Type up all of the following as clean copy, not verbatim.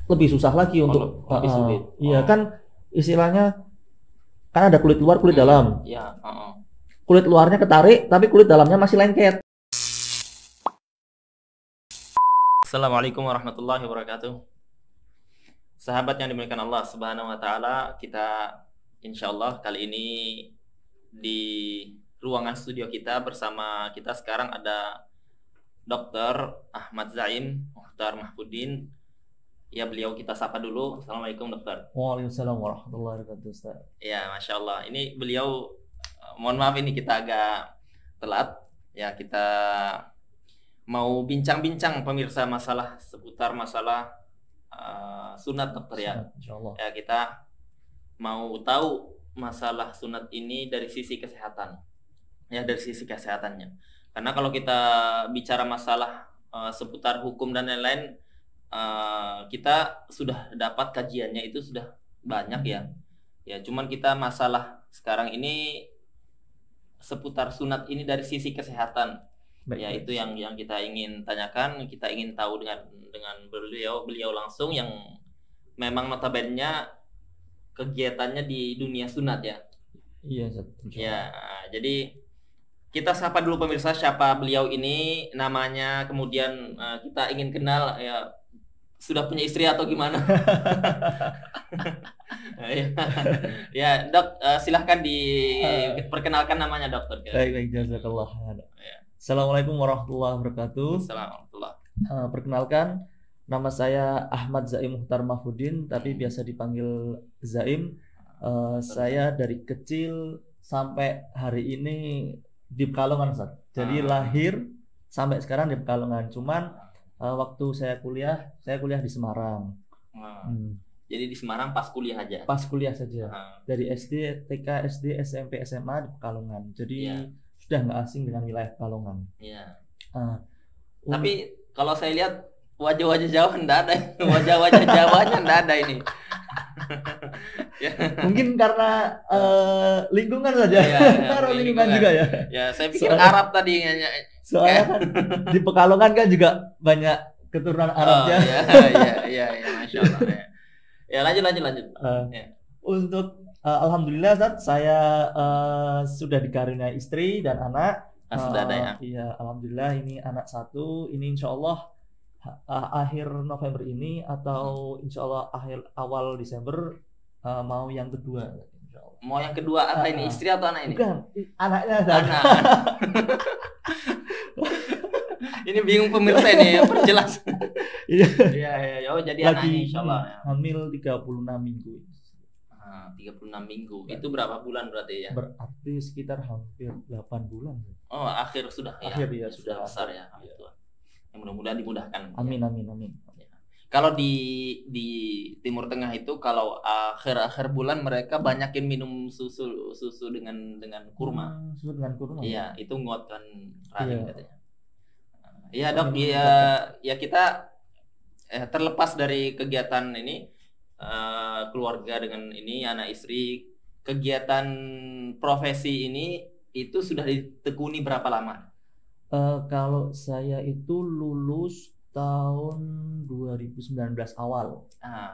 lebih susah lagi untuk lebih sulit. Iya kan istilahnya kan ada kulit luar, kulit dalam. Iya. Kulit luarnya ketarik, tapi kulit dalamnya masih lengket. Assalamualaikum warahmatullahi wabarakatuh. Sahabat yang dimuliakan Allah Subhanahu wa taala, kita insyaallah kali ini di ruangan studio kita bersama kita sekarang ada Dr. Ahmad Zaim Muhtar Mahfudin. Ya, beliau kita sapa dulu. Assalamualaikum dokter. Waalaikumsalam warahmatullahi wabarakatuh, Ustaz. Ya, Masya Allah. Ini beliau, mohon maaf ini kita agak telat. Ya, kita mau bincang-bincang pemirsa seputar masalah sunat dokter ya. Insyaallah. Ya, kita mau tahu masalah sunat ini dari sisi kesehatan. Ya, dari sisi kesehatannya. Karena kalau kita bicara masalah seputar hukum dan lain-lain, kita sudah dapat kajiannya itu sudah banyak ya. Ya, cuman kita masalah sekarang ini seputar sunat ini dari sisi kesehatan. Ya, itu yang kita ingin tanyakan, kita ingin tahu dengan beliau langsung yang memang notabene kegiatannya di dunia sunat ya. Iya, Ustaz. Ya, jadi kita sapa dulu pemirsa siapa beliau ini, namanya, kemudian kita ingin kenal ya, sudah punya istri atau gimana? Ya, Dok, silahkan diperkenalkan namanya dokter. Baik, jazakallah. Ya. Assalamualaikum warahmatullahi wabarakatuh. Assalamualaikum. Perkenalkan, nama saya Ahmad Zaim Muhtar Mahfudin, tapi biasa dipanggil Zaim. Saya dari kecil sampai hari ini di Pekalongan, Ustaz. Jadi lahir sampai sekarang di Pekalongan. Cuman waktu saya kuliah di Semarang. Jadi di Semarang pas kuliah aja? Pas kuliah saja. Dari SD, TK, SD, SMP, SMA di Pekalongan. Jadi sudah nggak asing dengan wilayah Pekalongan. Iya. Tapi kalau saya lihat wajah-wajah Jawa nggak ada, wajah-wajah Jawanya nggak ada ini. Mungkin karena lingkungan saja. Karena lingkungan juga ya. Ya, saya pikir Arab tadi. Soalnya kan di Pekalongan kan juga banyak keturunan Arabnya. Iya, Masya Allah. Ya, lanjut. Untuk alhamdulillah, Ustaz, saya sudah dikaruniai istri dan anak. Sudah ada ya? Iya, alhamdulillah ini anak satu. Ini insya Allah akhir November ini atau insya Allah awal Desember mau yang kedua. Mau yang kedua apa ini, istri atau anak ini? Bukan, anaknya. Anak. Ini bingung pemirsa ini, perjelas. Iya. Oh, jadi anak ini insya Allah ya. Hamil 36 minggu. 36 minggu. Itu berapa bulan berarti ya? Berarti sekitar hampir 8 bulan. Oh, akhir sudah ya. Akhir ya, sudah besar ya. Yang mudah-mudahan dimudahkan. Amin. Ya. Kalau di Timur Tengah itu kalau akhir bulan mereka banyakin minum susu dengan kurma. Susu dengan kurma. Iya, itu menguatkan rahim katanya. Iya, Dok. Ya kita terlepas dari kegiatan ini keluarga dengan ini anak istri, kegiatan profesi ini itu sudah ditekuni berapa lama? Kalau saya itu lulus tahun 2019 awal.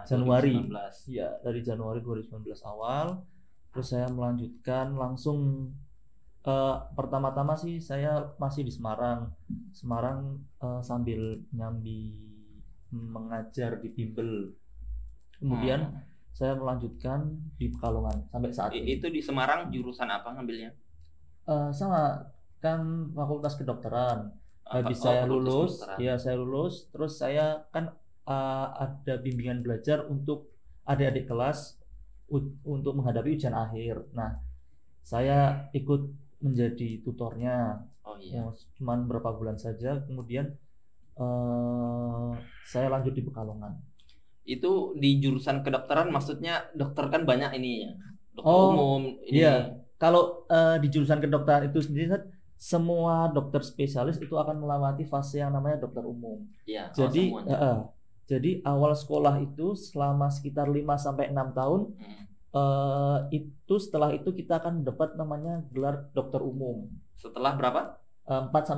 Januari. 2019. Ya, dari Januari 2019 awal. Terus saya melanjutkan langsung pertama-tama sih saya masih di Semarang. Sambil nyambi mengajar di bimbel. Kemudian saya melanjutkan di Pekalongan sampai saat ini. Itu di Semarang jurusan apa ngambilnya? Sama kan fakultas kedokteran. Habis saya lulus, saya lulus, terus saya kan ada bimbingan belajar untuk adik-adik kelas untuk menghadapi ujian akhir. Nah, saya ikut menjadi tutornya. Cuman berapa bulan saja, kemudian saya lanjut di Pekalongan. Itu di jurusan kedokteran, maksudnya dokter kan banyak ini ya, dokter umum ini. Iya. Kalau di jurusan kedokteran itu sendiri, semua dokter spesialis itu akan melewati fase yang namanya dokter umum. Iya. Jadi awal sekolah itu selama sekitar 5-6 tahun, itu setelah itu kita akan dapat namanya gelar dokter umum. Setelah berapa?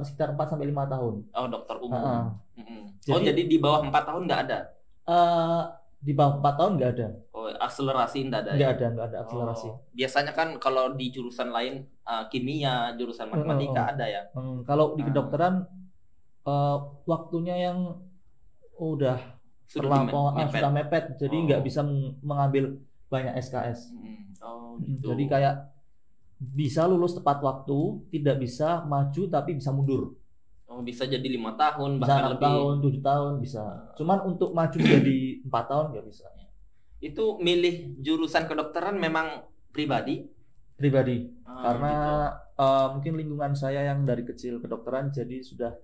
Sekitar 4-5 tahun. Oh, dokter umum. Jadi di bawah 4 tahun nggak ada? Di bawah 4 tahun nggak ada. Oh, akselerasi enggak ada Nggak ya? ada, nggak ada akselerasi. Biasanya kan kalau di jurusan lain kimia, jurusan matematika ada ya. Kalau di kedokteran waktunya yang udah terlampau sudah mepet, jadi nggak bisa mengambil banyak SKS. Gitu. Jadi kayak bisa lulus tepat waktu, tidak bisa maju tapi bisa mundur. Bisa jadi 5 tahun bisa bahkan 6 lebih. tahun, 7 tahun bisa. Cuman untuk maju jadi 4 tahun nggak bisa. Itu milih jurusan kedokteran memang pribadi? Pribadi. Karena gitu. Mungkin lingkungan saya yang dari kecil kedokteran jadi sudah.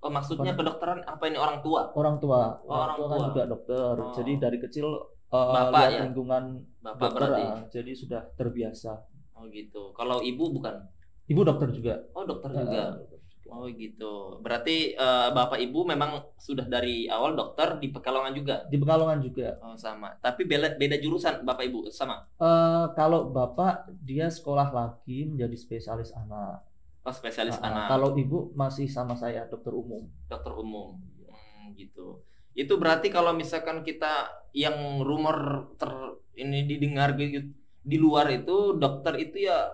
Maksudnya kedokteran apa ini, orang tua? Orang tua. Orang tua kan juga dokter. Jadi dari kecil Bapak lihat lingkungan Bapak dokter, berarti. Jadi sudah terbiasa. Oh gitu. Kalau ibu bukan? Ibu dokter juga. Oh dokter juga. Oh gitu. Berarti bapak ibu memang sudah dari awal dokter di Pekalongan juga? Di Pekalongan juga. Oh sama. Tapi beda jurusan bapak ibu sama? Kalau bapak dia sekolah lagi menjadi spesialis anak. Oh spesialis anak. Kalau ibu masih sama saya dokter umum. Dokter umum. Gitu. Itu berarti kalau misalkan kita yang rumor ini didengar gitu di luar itu dokter itu ya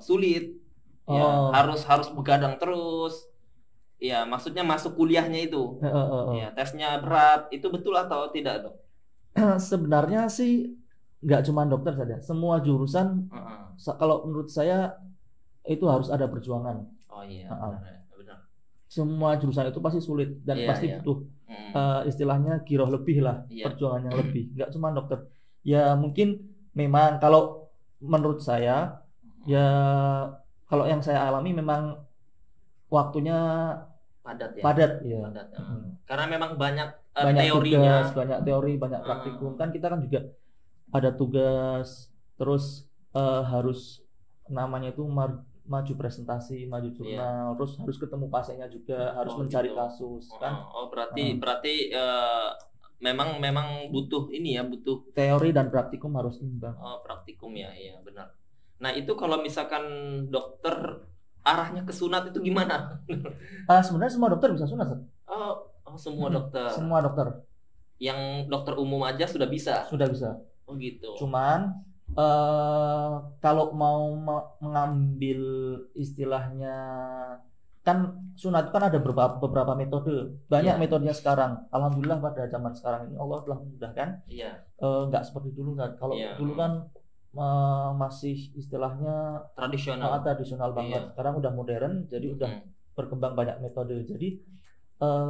sulit. Ya, harus begadang terus. Ya, maksudnya masuk kuliahnya itu. Ya, tesnya berat. Itu betul atau tidak, Dok? Sebenarnya sih nggak cuma dokter saja. Semua jurusan kalau menurut saya itu harus ada perjuangan. Oh iya, benar. Semua jurusan itu pasti sulit dan pasti butuh istilahnya giroh lebih lah, perjuangan yang lebih. Nggak cuma dokter. Ya mungkin memang kalau menurut saya ya kalau yang saya alami memang waktunya padat ya. Padat ya. Karena memang banyak teorinya, banyak teori, banyak praktikum. Kan kita kan juga ada tugas, terus harus namanya itu maju presentasi, maju jurnal, terus harus ketemu pasiennya juga, harus mencari kasus kan. Berarti memang butuh ini ya, butuh teori dan praktikum harus imbang. Praktikum ya, iya benar. Nah itu kalau misalkan dokter arahnya ke sunat itu gimana? Sebenarnya semua dokter bisa sunat. Semua dokter. Semua dokter. Yang dokter umum aja sudah bisa. Sudah bisa. Oh gitu. Cuman kalau mau mengambil istilahnya kan sunat kan ada beberapa metode. Banyak metodenya sekarang. Alhamdulillah pada zaman sekarang ini Allah telah memudahkan. Iya. Nggak seperti dulu kan. Kalau dulu kan masih istilahnya tradisional banget. Sekarang udah modern, jadi udah berkembang banyak metode. Jadi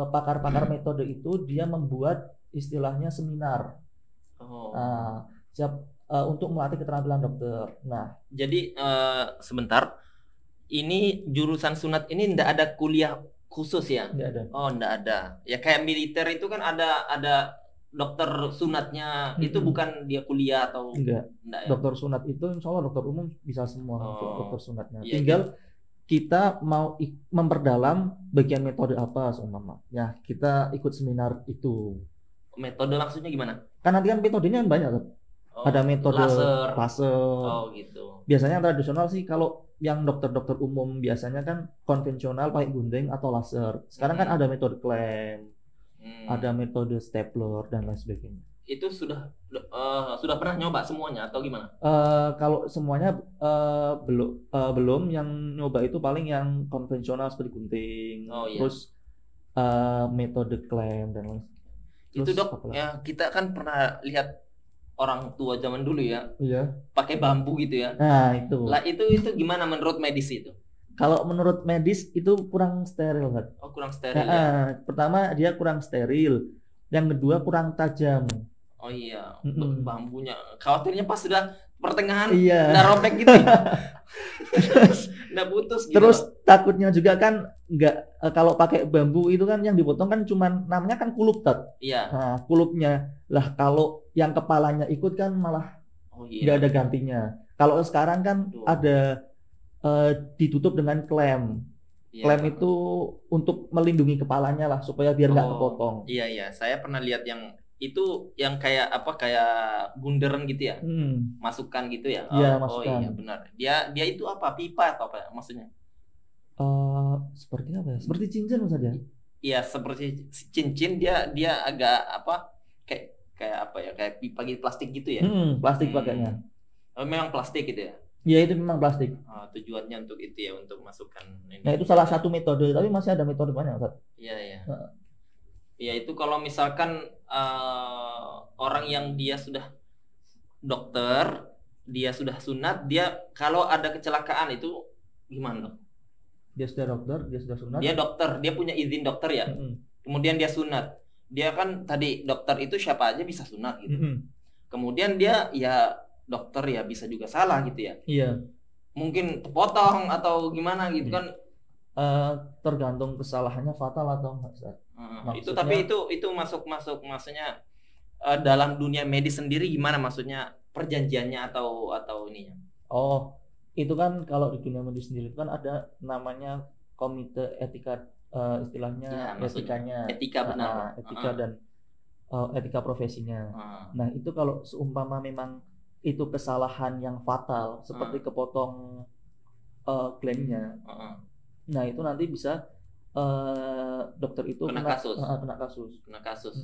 pakar-pakar metode itu dia membuat istilahnya seminar untuk melatih keterampilan dokter. Nah, jadi sebentar, ini jurusan sunat ini ndak ada kuliah khusus ya? Nggak ada. Oh, ndak ada. Ya kayak militer itu kan ada dokter sunatnya, itu bukan dia kuliah atau enggak ya? Dokter sunat itu insya Allah dokter umum bisa semua untuk dokter sunatnya. Tinggal kita mau memperdalam bagian metode apa seumpama. Ya, kita ikut seminar itu. Metode maksudnya gimana? Kan nanti kan metodenya kan banyak kan. Ada metode laser. Oh gitu. Biasanya yang tradisional sih kalau yang dokter-dokter umum biasanya kan konvensional pakai gunting atau laser. Sekarang kan ada metode klem. Ada metode stapler dan lain sebagainya. Itu sudah pernah nyoba semuanya atau gimana? Kalau semuanya belum. Yang nyoba itu paling yang konvensional seperti gunting, terus metode klem dan lain. Itu dok, ya kita kan pernah lihat orang tua zaman dulu ya, pakai bambu gitu ya. Nah itu. Lah itu gimana menurut medis itu? Kalau menurut medis itu kurang steril kan? Oh kurang steril ya? Pertama dia kurang steril, yang kedua kurang tajam. Oh iya, bambunya. Khawatirnya pas sudah pertengahan, udah robek gitu. Udah putus gitu. Terus takutnya juga kan nggak, kalau pakai bambu itu kan yang dipotong kan cuman namanya kan kulup tat. Iya. Nah kulupnya lah, kalau yang kepalanya ikut kan malah nggak ada gantinya. Kalau sekarang kan ada ditutup dengan klem. Klem itu untuk melindungi kepalanya lah supaya biar nggak kepotong. Iya, saya pernah lihat yang itu yang kayak bunderan gitu ya, masukkan gitu ya. Masukkan. Oh iya benar. Dia itu apa, pipa atau apa maksudnya? Seperti apa ya? Seperti cincin maksudnya? Iya seperti cincin, dia agak kayak ya? Kayak pipa gitu, plastik gitu ya? Plastik pakainya. Oh, memang plastik gitu ya? Ya itu memang plastik. Tujuannya untuk itu ya, untuk masukkan ini. Nah itu salah satu metode, tapi masih ada metode banyak, Ustaz. Iya, iya. Ya itu kalau misalkan orang yang dia sudah dokter, dia sudah sunat, dia kalau ada kecelakaan itu gimana? Dia sudah dokter, dia sudah sunat. Dia dokter, dia punya izin dokter ya. Kemudian dia sunat. Dia kan tadi dokter itu siapa aja bisa sunat gitu. Kemudian dia ya dokter ya bisa juga salah gitu ya. Iya. Mungkin terpotong atau gimana gitu kan. Tergantung kesalahannya fatal atau enggak, Ustaz. Itu tapi itu masuk maksudnya dalam dunia medis sendiri gimana, maksudnya perjanjiannya atau ininya? Oh, itu kan kalau di dunia medis sendiri itu kan ada namanya komite etika, istilahnya etikanya. Etika benar. Etika dan etika profesinya. Nah, itu kalau seumpama memang itu kesalahan yang fatal seperti kepotong glandnya. Nah, itu nanti bisa dokter itu kena kasus.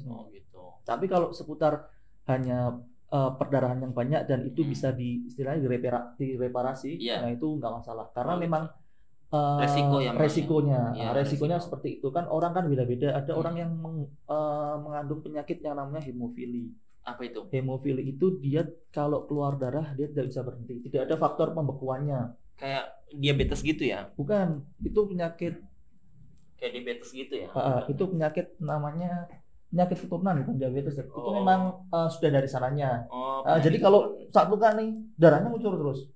Oh gitu. Tapi kalau seputar hanya perdarahan yang banyak dan itu bisa istilahnya direparasi, nah itu nggak masalah karena memang resikonya seperti itu kan, orang kan beda-beda. Ada orang yang mengandung penyakit yang namanya hemofili. Apa itu? Hemofili itu dia kalau keluar darah dia tidak bisa berhenti, tidak ada faktor pembekuannya. Kayak diabetes gitu ya? Bukan, itu penyakit kayak diabetes gitu ya? Itu penyakit namanya penyakit keturunan, bukan diabetes. Itu memang sudah dari sananya. Jadi kalau saat luka nih darahnya ngucur terus.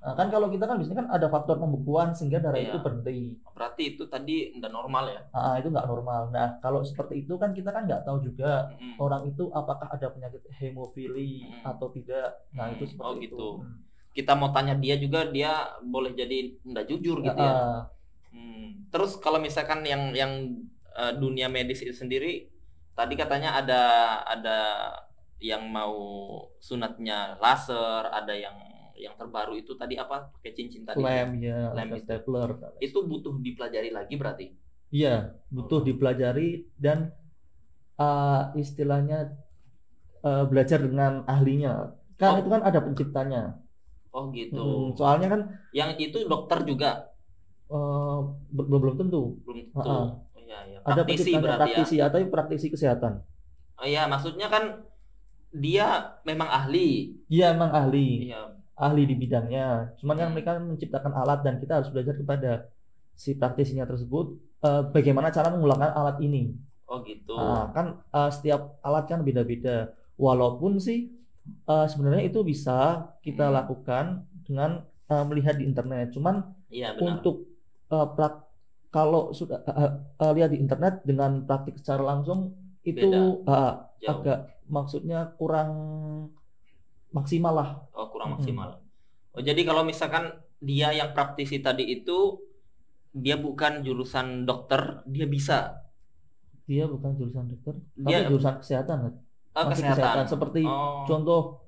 Kan kalau kita kan biasanya kan ada faktor pembekuan sehingga darah itu berhenti. Berarti itu tadi nggak normal ya? Itu nggak normal. Nah kalau seperti itu kan kita kan nggak tahu juga orang itu apakah ada penyakit hemofili atau tidak. Nah itu seperti itu. Kita mau tanya dia juga, dia boleh jadi nggak jujur gitu ya. Terus kalau misalkan yang dunia medis itu sendiri, tadi katanya ada yang mau sunatnya laser, ada yang terbaru itu tadi apa, pakai cincin tadi? Lem stapler. Itu butuh dipelajari lagi berarti? Iya, butuh dipelajari dan istilahnya belajar dengan ahlinya. Kan itu kan ada penciptanya. Oh gitu. Soalnya kan yang itu dokter juga belum tentu. Iya. Ada praktisi atau praktisi kesehatan. Oh iya, maksudnya kan dia memang ahli. Iya, memang ahli. Iya. Ahli di bidangnya. Cuman kan mereka menciptakan alat dan kita harus belajar kepada si praktisinya tersebut bagaimana cara menggunakan alat ini. Oh gitu. Kan setiap alat kan beda-beda. Walaupun sih sebenarnya itu bisa kita lakukan dengan melihat di internet. Cuman untuk kalau sudah lihat di internet dengan praktik secara langsung itu agak maksudnya kurang maksimal lah. Kurang maksimal. Jadi kalau misalkan dia yang praktisi tadi itu dia bukan jurusan dokter, dia bisa. Dia bukan jurusan dokter, tapi jurusan kesehatan. Kesehatan. Seperti contoh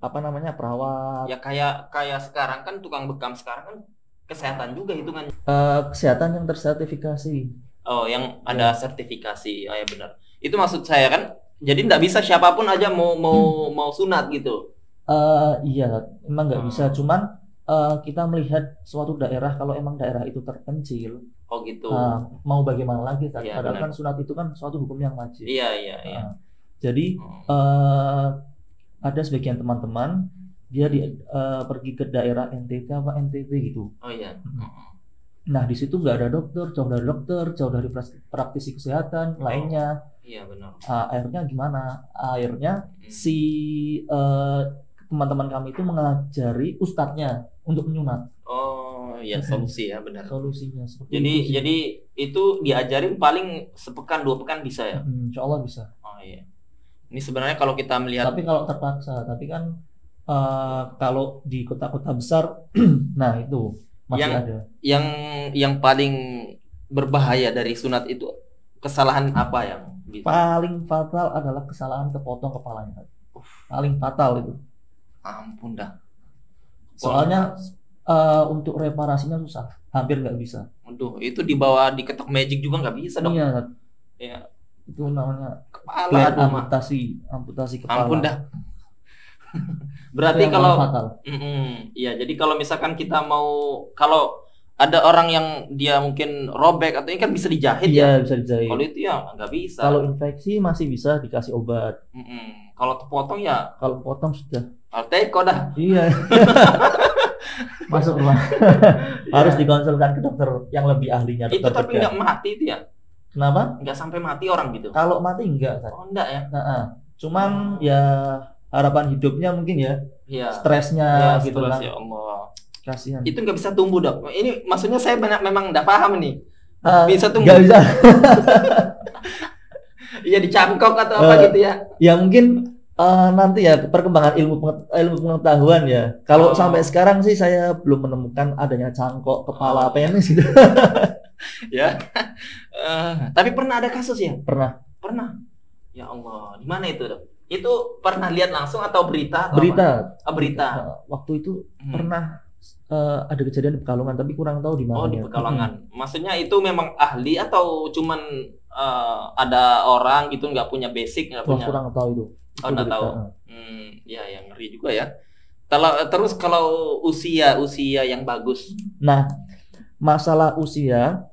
perawat. Ya kayak sekarang kan tukang bekam sekarang kan kesehatan juga hitungannya. Kesehatan yang tersertifikasi. Yang ada sertifikasi. Ya benar. Itu maksud saya kan. Jadi nggak bisa siapapun aja mau sunat gitu. Iya, emang nggak bisa. Cuman kita melihat suatu daerah, kalau emang daerah itu terpencil. Oh gitu. Mau bagaimana lagi kan? Padahal kan sunat itu kan suatu hukum yang wajib. Iya. Jadi ada sebagian teman-teman dia pergi ke daerah NTT apa NTB gitu. Oh iya. Nah di situ nggak ada dokter, jauh dari dokter, jauh dari praktisi kesehatan lainnya. Iya benar. Akhirnya gimana? Akhirnya si teman-teman kami itu mengajari ustadznya untuk menyunat. Oh iya, solusi ya benar. Solusinya seperti jadi itu diajarin paling sepekan 2 pekan bisa ya? Insya Allah bisa. Oh iya. Ini sebenarnya kalau kita melihat. Tapi kalau terpaksa, tapi kan kalau di kota-kota besar, nah itu masih ada. Yang paling berbahaya dari sunat itu kesalahan apa yang paling fatal adalah kesalahan kepotong kepalanya. Paling fatal itu. Ampun dah. Soalnya untuk reparasinya susah, hampir nggak bisa. Waduh, itu dibawa diketok magic juga nggak bisa dong. Iya. Ya. Itu namanya Kepala amputasi kepala. Ampun dah. Berarti Itu yang kalau paling fatal. iya, jadi kalau misalkan kita mau, kalau ada orang yang dia mungkin robek atau ini kan bisa dijahit ya. Iya, bisa dijahit. Kalau itu ya nggak bisa. Kalau infeksi masih bisa dikasih obat. Kalau terpotong ya Kalau potong sudah. Alteco dah. Iya. Masuk rumah. Harus dikonsulkan ke dokter yang lebih ahlinya. Itu Dokter tapi bedah. nggak mati itu ya? Kenapa? Nggak sampai mati orang gitu? Kalau mati enggak kan? Oh enggak ya? Cuman ya harapan hidupnya mungkin ya. Iya. Stresnya Ya, gitu stres, kan. ya Allah. Kasihan. Itu nggak bisa tumbuh, Dok. Ini maksudnya saya memang nggak paham nih. Bisa tumbuh? Nggak bisa. Iya, dicangkok atau apa gitu ya? Ya mungkin nanti ya perkembangan ilmu pengetahuan ya. Kalau sampai sekarang sih saya belum menemukan adanya cangkok kepala penis gitu. Ya. Tapi pernah ada kasus ya? Pernah. Ya Allah, di mana itu, Dok? Itu pernah lihat langsung atau berita? Atau Berita. apa? Berita. Waktu itu pernah ada kejadian di Pekalongan tapi kurang tahu di mana. Oh, di Pekalongan. Maksudnya itu memang ahli atau cuman ada orang gitu nggak punya basic, nggak punya? Kurang tahu itu. Oh, nggak tahu. Ya, yang ngeri juga ya. Kalau usia yang bagus. Nah, masalah usia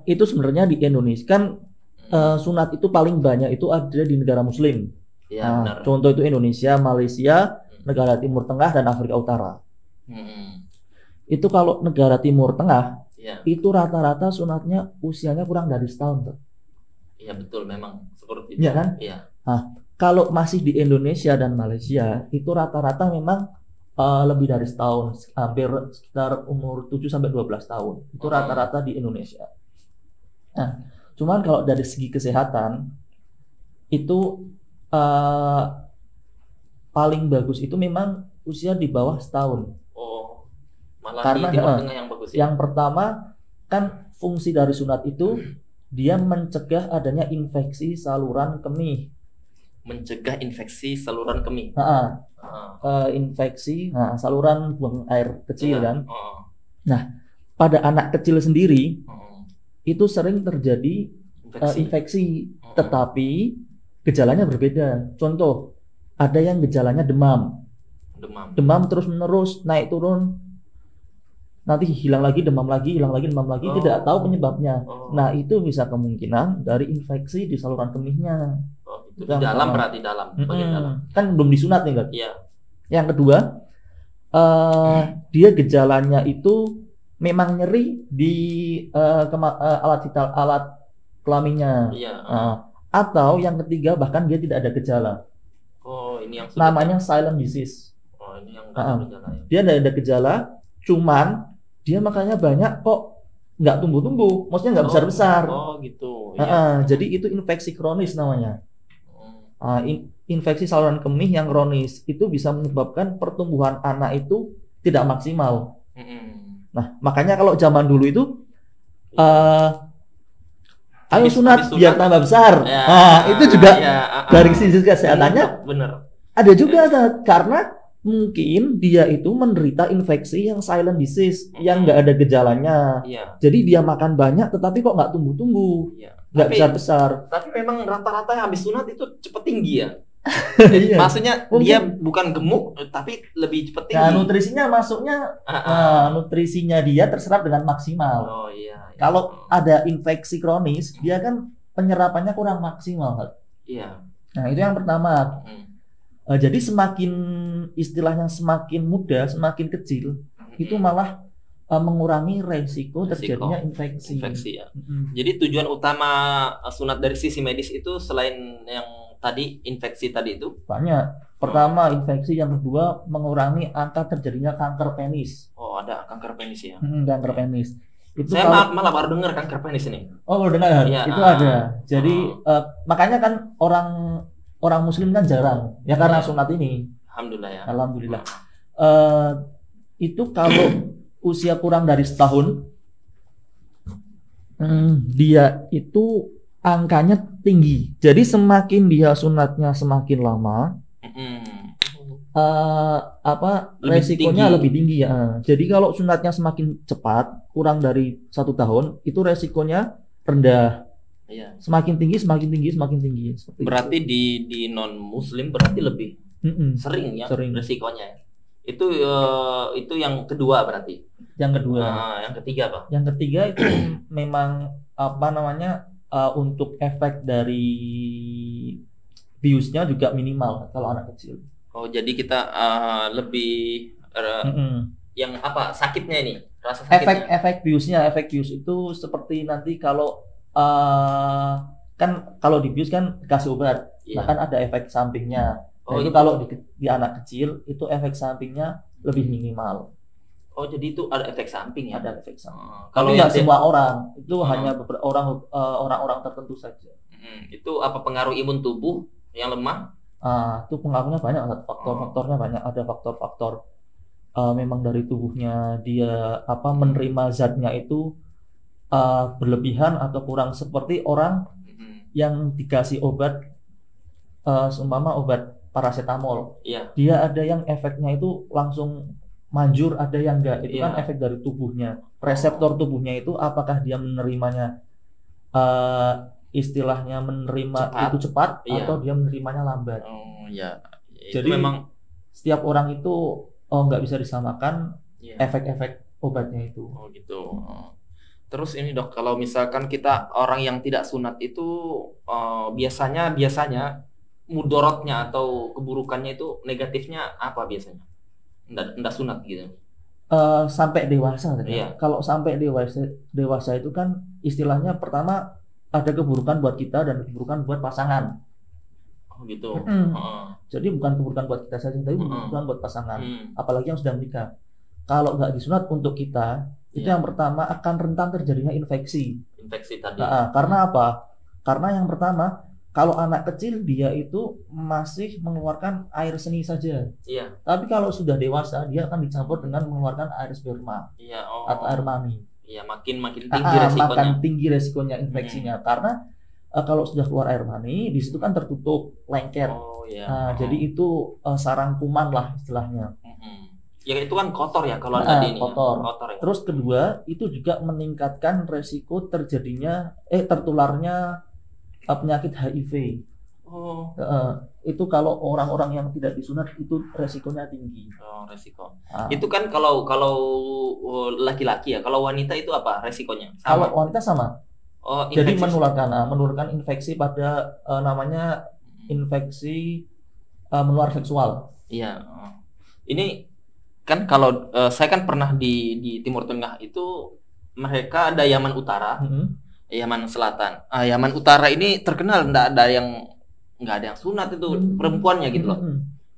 itu sebenarnya di Indonesia kan sunat itu paling banyak itu ada di negara Muslim. Ya, benar. Contoh itu Indonesia, Malaysia, negara Timur Tengah dan Afrika Utara. Itu kalau negara Timur Tengah itu rata-rata sunatnya usianya kurang dari setahun. Iya betul, memang seperti itu. Iya kan? Iya. Nah, kalau masih di Indonesia dan Malaysia itu rata-rata memang lebih dari setahun, hampir sekitar umur 7 sampai 12 tahun. Itu rata-rata di Indonesia. Nah, cuman kalau dari segi kesehatan itu paling bagus itu memang usia di bawah setahun. Oh, malah karena di Timur Tengah yang bagus ya. Yang pertama kan fungsi dari sunat itu dia mencegah adanya infeksi saluran kemih. Mencegah infeksi saluran kemih. Infeksi saluran buang air kecil kan. Nah, pada anak kecil sendiri itu sering terjadi infeksi, tetapi gejalanya berbeda. Contoh, ada yang gejalanya demam terus menerus, naik turun, nanti hilang lagi, demam lagi, hilang lagi, demam lagi, tidak tahu penyebabnya. Nah, itu bisa kemungkinan dari infeksi di saluran kemihnya. Itu di dalam, berarti dalam, bagian dalam. Kan belum disunat nih kan? Iya. Yang kedua, dia gejalanya itu memang nyeri di alat kelaminnya. Iya. Atau yang ketiga bahkan dia tidak ada gejala. Oh, ini yang namanya silent disease. Oh, ini yang nggak ada gejala ya. Dia tidak ada gejala, cuman dia makanya banyak kok nggak tumbuh-tumbuh, maksudnya nggak besar-besar. Oh gitu. Ya. Jadi itu infeksi kronis namanya. Infeksi saluran kemih yang kronis itu bisa menyebabkan pertumbuhan anak itu tidak maksimal. Nah, makanya kalau zaman dulu itu ayo sunat biar tambah besar. Ya, itu juga dari sisi kesehatannya bener. Ada juga karena mungkin dia itu menderita infeksi yang silent disease yang nggak ada gejalanya. Jadi dia makan banyak tetapi kok nggak tumbuh-tumbuh, nggak besar-besar. Tapi memang rata-rata yang habis sunat itu cepet tinggi ya. Iya. Maksudnya dia bukan gemuk tapi lebih cepet tinggi. Nah, nutrisinya masuknya nutrisinya dia terserap dengan maksimal. Oh iya. Kalau ada infeksi kronis, dia kan penyerapannya kurang maksimal. Iya. Nah, itu yang pertama. Jadi semakin istilahnya semakin muda, semakin kecil, itu malah mengurangi resiko terjadinya infeksi. Ya. Jadi tujuan utama sunat dari sisi medis itu selain yang tadi infeksi tadi itu banyak. Pertama infeksi, yang kedua mengurangi angka terjadinya kanker penis. Oh, ada kanker penis ya. Kanker penis. Itu saya malah baru dengar kanker penis ini. Oh, baru dengar. Ya, itu ada. Jadi makanya kan orang Muslim kan jarang ya karena sunat ini. Alhamdulillah ya. Alhamdulillah. Itu kalau usia kurang dari setahun, dia itu angkanya tinggi. Jadi semakin dia sunatnya semakin lama, resikonya lebih tinggi ya. Jadi kalau sunatnya semakin cepat, kurang dari 1 tahun, itu resikonya rendah. Iya. Semakin tinggi, semakin tinggi, semakin tinggi. Berarti di non muslim berarti lebih sering ya resikonya. Itu yang kedua berarti. Yang kedua. Yang ketiga apa? Yang ketiga itu memang apa namanya untuk efek dari biusnya juga minimal kalau anak kecil. Oh, jadi kita lebih yang apa sakitnya ini? Rasa sakitnya. Efek bius itu seperti nanti kalau kan kalau di bius kan dikasih obat, nah kan ada efek sampingnya. Nah itu kalau di anak kecil itu efek sampingnya lebih minimal. Oh, jadi itu ada efek samping ya? Ada efek samping. Kalau nggak semua orang, itu hanya beberapa orang tertentu saja. Itu apa pengaruh imun tubuh yang lemah? Itu pengaruhnya banyak, faktor-faktornya banyak. Ada faktor-faktor memang dari tubuhnya dia menerima zatnya itu berlebihan atau kurang, seperti orang yang dikasih obat seumpama obat paracetamol, dia ada yang efeknya itu langsung manjur, ada yang enggak. Itu kan efek dari tubuhnya, reseptor tubuhnya itu apakah dia menerimanya istilahnya menerima cepat. Itu cepat atau dia menerimanya lambat. Jadi memang setiap orang itu nggak bisa disamakan efek-efek obatnya itu. Oh gitu. Terus ini dok, kalau misalkan kita orang yang tidak sunat itu biasanya mudorotnya atau keburukannya itu negatifnya apa biasanya? Nggak sunat gitu. Sampai dewasa. Kalau sampai dewasa itu kan istilahnya pertama ada keburukan buat kita dan keburukan buat pasangan. Oh gitu. Jadi bukan keburukan buat kita saja, tapi keburukan buat pasangan. Apalagi yang sudah menikah. Kalau nggak disunat untuk kita, itu yang pertama akan rentan terjadinya infeksi. Infeksi tadi. Karena apa? Karena yang pertama, kalau anak kecil dia itu masih mengeluarkan air seni saja. Tapi kalau sudah dewasa, dia akan dicampur dengan mengeluarkan air sperma atau air mani. Makin tinggi resikonya. Makin tinggi resikonya infeksinya. Karena kalau sudah keluar air mani, di situ kan tertutup, lengket. Jadi itu sarang kuman lah istilahnya. Ya itu kan kotor ya kalau tadi ini. Kotor ya. Terus kedua, itu juga meningkatkan resiko tertularnya penyakit HIV. Itu kalau orang-orang yang tidak disunat itu resikonya tinggi. Resiko. Itu kan kalau laki-laki ya. Kalau wanita itu apa resikonya? Kalau wanita sama. Jadi menularkan infeksi pada namanya infeksi menular seksual. Iya. Ini kan kalau saya kan pernah di Timur Tengah itu mereka ada Yaman Utara, Yaman Selatan. Yaman Utara ini terkenal nggak ada yang sunat itu perempuannya gitu loh.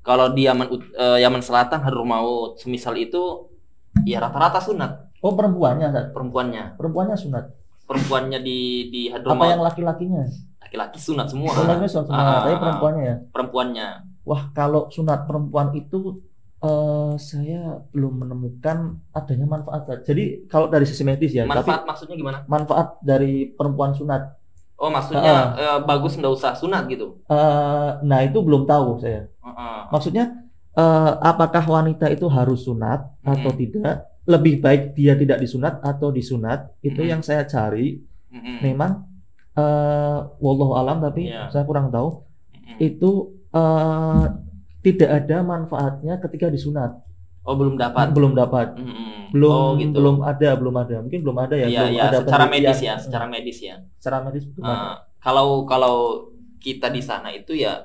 Kalau di Yaman Selatan Hadramaut semisal itu ya rata-rata sunat. Oh perempuannya? Perempuannya sunat. Perempuannya di Hadramaut. Apa yang laki-lakinya? Laki-laki sunat semua. Laki-laki sunat semua. Tapi perempuannya ya? Perempuannya. Wah kalau sunat perempuan itu saya belum menemukan adanya manfaat. Jadi kalau dari sisi medis ya. Manfaat maksudnya gimana? Manfaat dari perempuan sunat. Oh maksudnya bagus nggak usah sunat gitu? Nah itu belum tahu saya. Maksudnya apakah wanita itu harus sunat atau tidak? Lebih baik dia tidak disunat atau disunat? Itu yang saya cari. Memang wallahu alam, tapi saya kurang tahu. Itu tidak ada manfaatnya ketika disunat. Oh belum dapat. Belum gitu. belum ada. Mungkin belum ada ya. Belum ada secara medis ya. Secara medis. Kalau kita di sana itu ya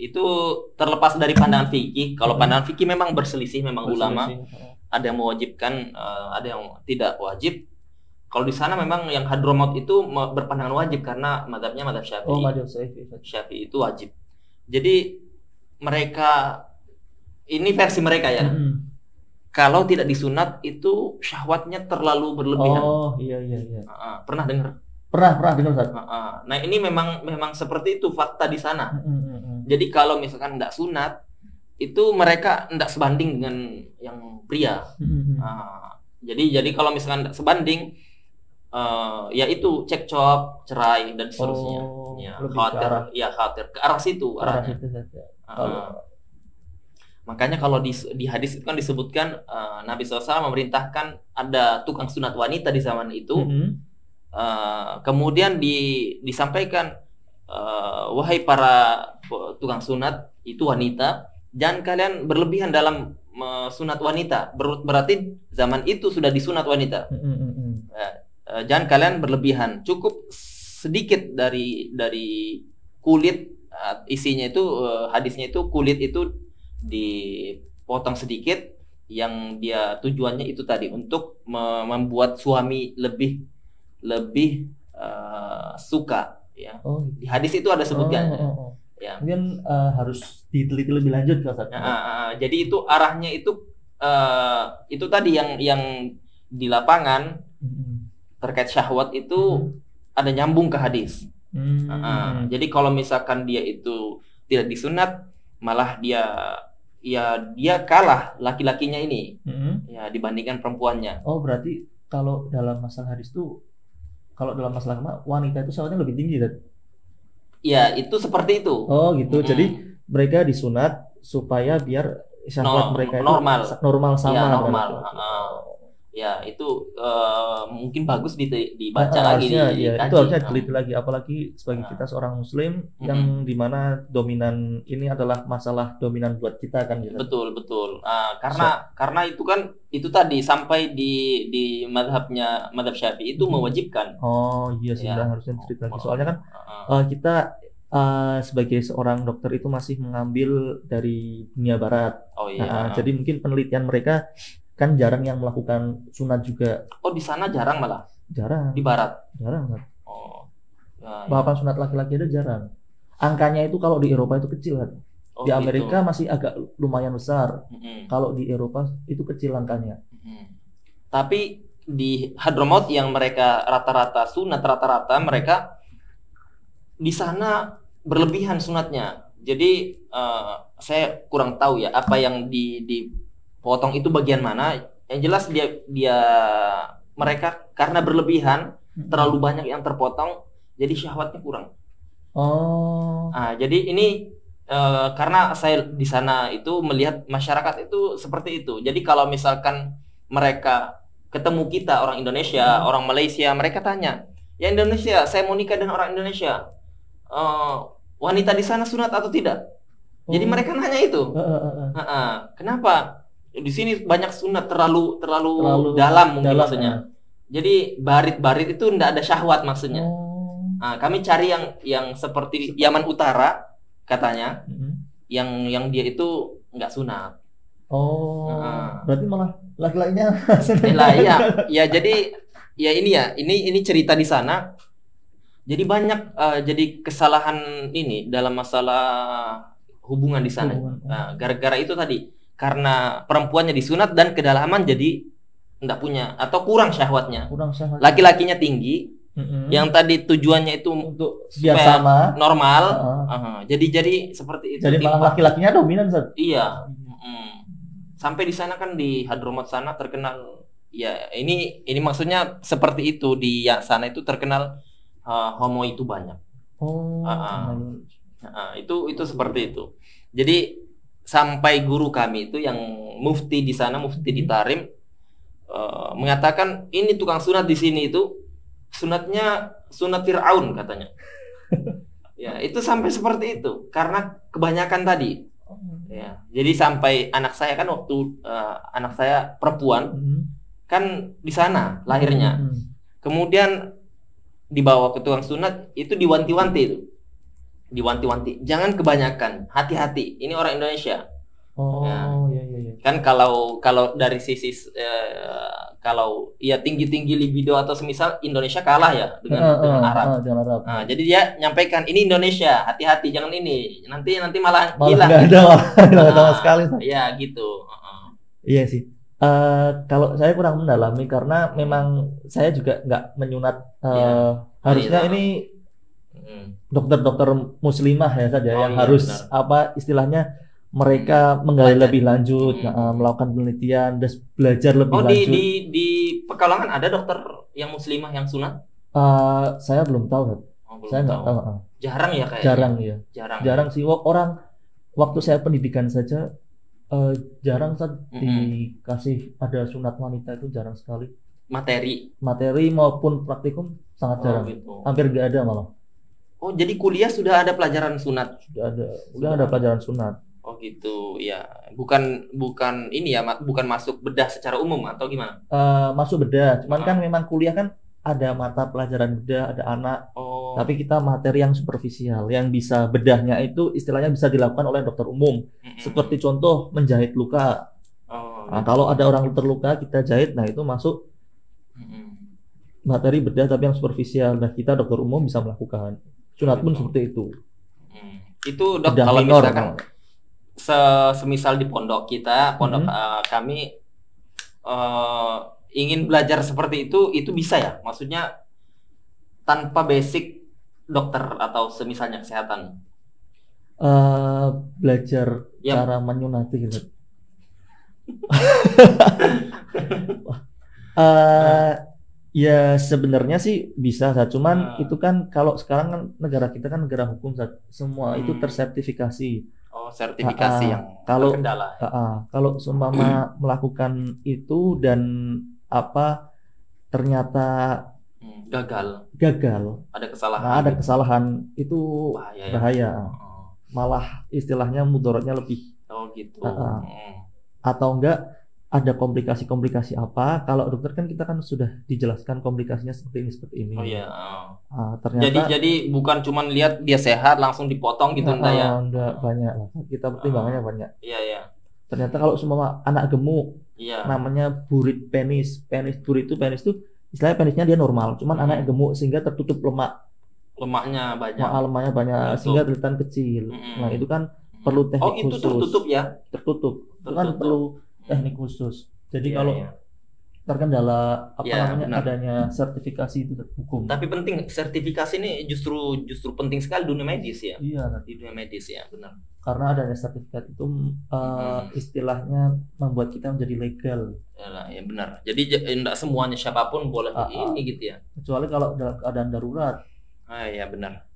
itu terlepas dari pandangan fikih. Kalau pandangan fikih memang berselisih, ulama ada yang mewajibkan, ada yang tidak wajib. Kalau di sana memang yang Hadramaut itu berpandangan wajib karena mazhabnya mazhab Syafi'i. Mazhab Syafi'i itu wajib. Jadi mereka ini versi mereka ya. Kalau tidak disunat itu syahwatnya terlalu berlebihan. Oh iya. Pernah dengar? Pernah dengar Ustaz. Nah ini memang seperti itu fakta di sana. Jadi kalau misalkan tidak sunat itu mereka tidak sebanding dengan yang pria. Jadi kalau misalkan tidak sebanding, ya itu cekcok, cerai dan seterusnya. Khawatir ke arah situ arahnya. Makanya kalau di hadis itu kan disebutkan Nabi SAW memerintahkan ada tukang sunat wanita di zaman itu. Kemudian disampaikan, wahai para tukang sunat itu wanita, jangan kalian berlebihan dalam sunat wanita. Berarti zaman itu sudah disunat wanita. Jangan kalian berlebihan, cukup sedikit dari kulit, isinya itu, hadisnya itu kulit itu dipotong sedikit, yang dia tujuannya itu tadi untuk membuat suami lebih suka, ya. Di hadis itu ada sebutkan. Ya. Mungkin harus diteliti lebih lanjut, Ustaz. Jadi itu arahnya itu tadi yang di lapangan terkait syahwat itu ada nyambung ke hadis. Jadi kalau misalkan dia itu tidak disunat, malah dia kalah laki-lakinya ini, ya, dibandingkan perempuannya. Oh, berarti kalau dalam masalah hadis tuh, kalau dalam masalah wanita itu syahwatnya lebih tinggi, kan? Ya, itu seperti itu. Oh, gitu. Jadi mereka disunat supaya biar syahwat mereka itu normal sama. Ya, normal. Ya, itu mungkin bagus dibaca lagi. Ya, itu harusnya diteliti lagi. Apalagi sebagai kita seorang Muslim yang dimana dominan ini adalah masalah dominan buat kita, kan? Gitu. Betul. Karena itu kan itu tadi sampai di madhab Syafi'i itu mewajibkan. Oh iya sih, ya. Harusnya diteliti lagi. Soalnya kan kita sebagai seorang dokter itu masih mengambil dari dunia barat. Oh iya. Jadi mungkin penelitian mereka kan jarang yang melakukan sunat juga. Oh, di sana jarang malah? Jarang. Di barat? Jarang, kan? Oh. Bahkan sunat laki-laki itu jarang. Angkanya itu kalau di Eropa itu kecil, kan? Di Amerika gitu. Masih agak lumayan besar. Kalau di Eropa itu kecil angkanya. Tapi di Hadramaut yang mereka rata-rata sunat, mereka di sana berlebihan sunatnya. Jadi saya kurang tahu ya apa yang dipotong itu bagian mana. Yang jelas mereka karena berlebihan, terlalu banyak yang terpotong, jadi syahwatnya kurang. Jadi ini karena saya di sana itu melihat masyarakat itu seperti itu. Jadi kalau misalkan mereka ketemu kita orang Indonesia, orang Malaysia, mereka tanya, ya Indonesia, saya mau nikah dengan orang Indonesia, wanita di sana sunat atau tidak? Jadi mereka nanya itu. Kenapa? Di sini banyak sunat, terlalu dalam mungkin maksudnya. Jadi barit itu tidak ada syahwat maksudnya. Kami cari yang seperti Yaman Utara katanya, yang dia itu nggak sunat. Berarti malah laki-lakinya. Ya jadi ya ini cerita di sana. Jadi banyak jadi kesalahan ini dalam masalah hubungan di sana. Gara-gara itu tadi, karena perempuannya disunat dan kedalaman jadi enggak punya atau kurang syahwatnya. Laki-lakinya tinggi, yang tadi tujuannya itu untuk biar sama normal. Jadi seperti itu. Jadi malah laki-lakinya dominan, Ustaz. Iya. Sampai di sana kan di Hadramaut sana terkenal, ya ini maksudnya seperti itu, di sana itu terkenal homo itu banyak. Itu seperti itu. Jadi sampai guru kami itu yang mufti di sana, mufti di Tarim, mengatakan ini tukang sunat di sini itu sunatnya sunat Fir'aun katanya. Ya, itu sampai seperti itu karena kebanyakan tadi. Ya, jadi sampai anak saya kan waktu anak saya perempuan kan di sana lahirnya. Kemudian dibawa ke tukang sunat itu diwanti-wanti itu. Diwanti-wanti, jangan kebanyakan, hati-hati. Ini orang Indonesia. Iya. Kan kalau dari sisi kalau ya tinggi-tinggi libido atau semisal, Indonesia kalah ya dengan Arab. Jadi dia nyampaikan ini Indonesia, hati-hati, jangan ini. Nanti malah hilang. Nggak ada sekali. Ya gitu. Iya sih. Kalau saya kurang mendalami karena memang saya juga nggak menyunat. Harusnya ini dokter-dokter muslimah ya saja yang harus benar. Istilahnya mereka menggali lebih lanjut, melakukan penelitian dan belajar lebih lanjut. Di Pekalongan ada dokter yang muslimah yang sunat? Saya belum tahu. Saya nggak tahu. Jarang ya kayaknya. Jarang sih. Orang waktu saya pendidikan saja jarang dikasih ada sunat wanita, itu jarang sekali. materi maupun praktikum sangat jarang, gitu. hampir nggak ada malah. Oh, jadi kuliah sudah ada pelajaran sunat? Udah ada pelajaran sunat. Oh gitu, ya. Bukan ini ya, bukan masuk bedah secara umum atau gimana? Masuk bedah, cuman kan memang kuliah kan ada mata pelajaran bedah, ada anak. Tapi kita materi yang superficial, yang bisa bedahnya itu istilahnya bisa dilakukan oleh dokter umum. Seperti contoh menjahit luka. Nah, kalau ada orang terluka kita jahit, nah itu masuk materi bedah tapi yang superficial. Nah, kita dokter umum bisa melakukan. Sunat pun seperti itu. Itu dok, bedah kalau minor, misalkan semisal di pondok kita, kami ingin belajar seperti itu bisa ya? Maksudnya tanpa basic dokter atau semisalnya kesehatan? Belajar cara menyunati gitu. Ya sebenarnya sih bisa, cuman itu kan kalau sekarang kan negara kita kan negara hukum, semua itu tersertifikasi. Oh, sertifikasi yang kalau terkendala. Kalau seumpama melakukan itu dan ternyata gagal, ada kesalahan itu bahaya. Malah istilahnya mudaratnya lebih. Oh gitu. Atau enggak ada komplikasi-komplikasi apa? Kalau dokter kan kita kan sudah dijelaskan komplikasinya seperti ini. Oh iya. Ternyata jadi bukan cuma lihat dia sehat langsung dipotong gitu enggak ya? Enggak, banyak lah. Kita pertimbangannya banyak. Iya. Ternyata kalau semua anak gemuk, namanya burit penis. Burit itu penis itu istilahnya penisnya dia normal, cuman anak gemuk sehingga tertutup lemaknya banyak. Lemaknya banyak sehingga kelihatan kecil. Nah, itu kan perlu teknik khusus. Oh, itu tertutup ya? Tertutup. Itu kan perlu teknik khusus. Jadi kalau terkendala adanya sertifikasi itu hukum. Tapi penting, sertifikasi ini justru penting sekali dunia medis ya. Iya, di dunia medis ya, benar. Karena adanya sertifikat itu istilahnya membuat kita menjadi legal. Ya benar. Jadi tidak semuanya siapapun boleh ini gitu ya. Kecuali kalau dalam keadaan darurat. Ya benar.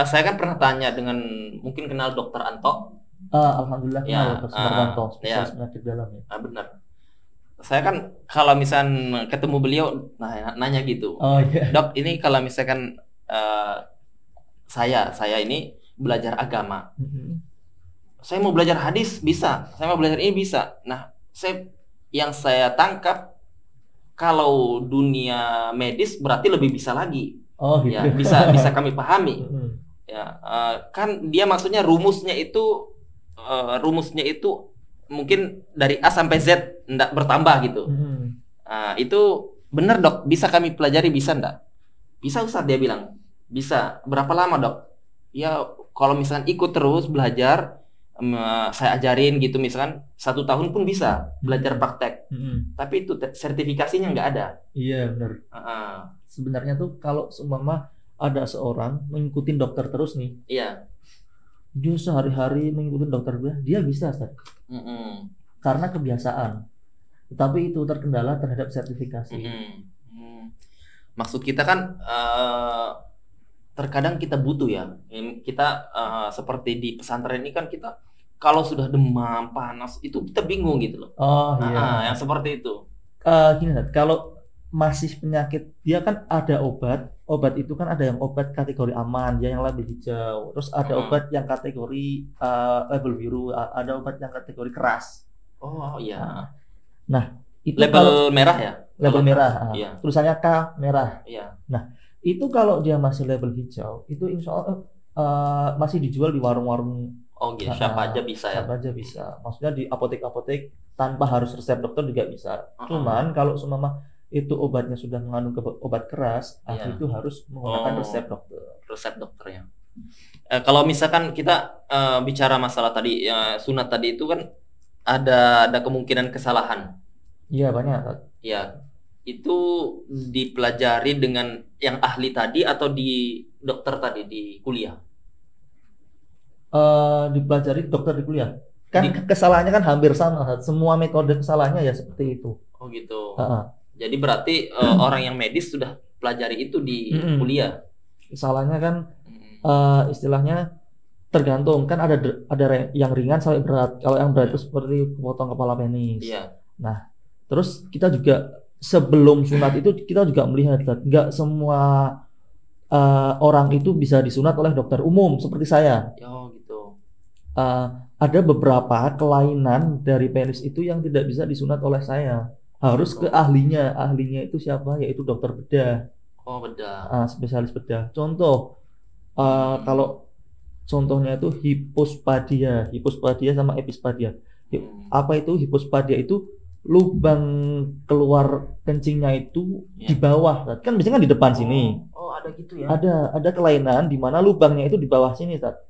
Saya kan pernah tanya dengan, mungkin kenal Dokter Anto. Alhamdulillah Dokter Sumarwanto, spesialis penyakit dalam ya. Benar. Saya kan kalau misalkan ketemu beliau nanya gitu. Dok, ini kalau misalkan saya ini belajar agama. Saya mau belajar hadis bisa, saya mau belajar ini bisa. Nah, yang saya tangkap kalau dunia medis berarti lebih bisa lagi. Gitu. Ya, bisa kami pahami. Ya, kan dia maksudnya rumusnya itu mungkin dari A sampai Z enggak bertambah gitu. Itu benar dok, bisa kami pelajari, bisa enggak? Bisa Ustaz, dia bilang. Bisa. Berapa lama dok? Ya kalau misalkan ikut terus belajar, saya ajarin gitu, misalkan 1 tahun pun bisa belajar praktek. Tapi itu sertifikasinya nggak ada. Iya benar. Sebenarnya tuh kalau seumpama ada seorang mengikuti dokter terus nih. Iya. Dia sehari-hari mengikuti dokter dia bisa, Ustaz. Karena kebiasaan. Tetapi itu terkendala terhadap sertifikasi. Maksud kita kan terkadang kita butuh ya. Kita seperti di pesantren ini kan kita kalau sudah demam, panas itu kita bingung gitu loh. Yang seperti itu. Gini, kalau masih penyakit, dia kan ada obat itu kan ada yang obat kategori aman, dia yang label hijau, terus ada obat yang kategori label biru, ada obat yang kategori keras. Oh iya. Nah, itu label merah ya? Label merah. Iya. Tulisannya K merah. Iya. Nah, itu kalau dia masih label hijau, itu insya Allah masih dijual di warung-warung. Siapa aja bisa ya? Siapa aja bisa. Maksudnya di apotek-apotek tanpa harus resep dokter juga bisa. Cuman kalau seumpama itu obatnya sudah mengandung obat keras, itu harus menggunakan resep dokter. Resep dokternya. Kalau misalkan kita bicara masalah tadi sunat tadi itu kan ada kemungkinan kesalahan. Iya banyak. Iya. Itu dipelajari dengan yang ahli tadi atau di dokter tadi di kuliah? Dipelajari dokter di kuliah. Kan kesalahannya kan hampir sama. Semua metode kesalahannya ya seperti itu. Oh gitu. Jadi berarti orang yang medis sudah pelajari itu di kuliah. Kesalahannya kan istilahnya tergantung, kan ada yang ringan sampai berat. Kalau yang berat itu seperti potong kepala penis. Iya. Nah, terus kita juga sebelum sunat itu kita juga melihat, nggak semua orang itu bisa disunat oleh dokter umum seperti saya. Oh gitu. Ada beberapa kelainan dari penis itu yang tidak bisa disunat oleh saya. Harus ke ahlinya. Ahlinya itu siapa? Yaitu dokter bedah. Oh, bedah. Spesialis bedah. Contoh, kalau contohnya itu hipospadia sama epispadia. Apa itu hipospadia? Itu lubang keluar kencingnya itu di bawah, kan biasanya kan di depan sini. Oh, ada gitu ya? Ada kelainan di mana lubangnya itu di bawah sini, Tat.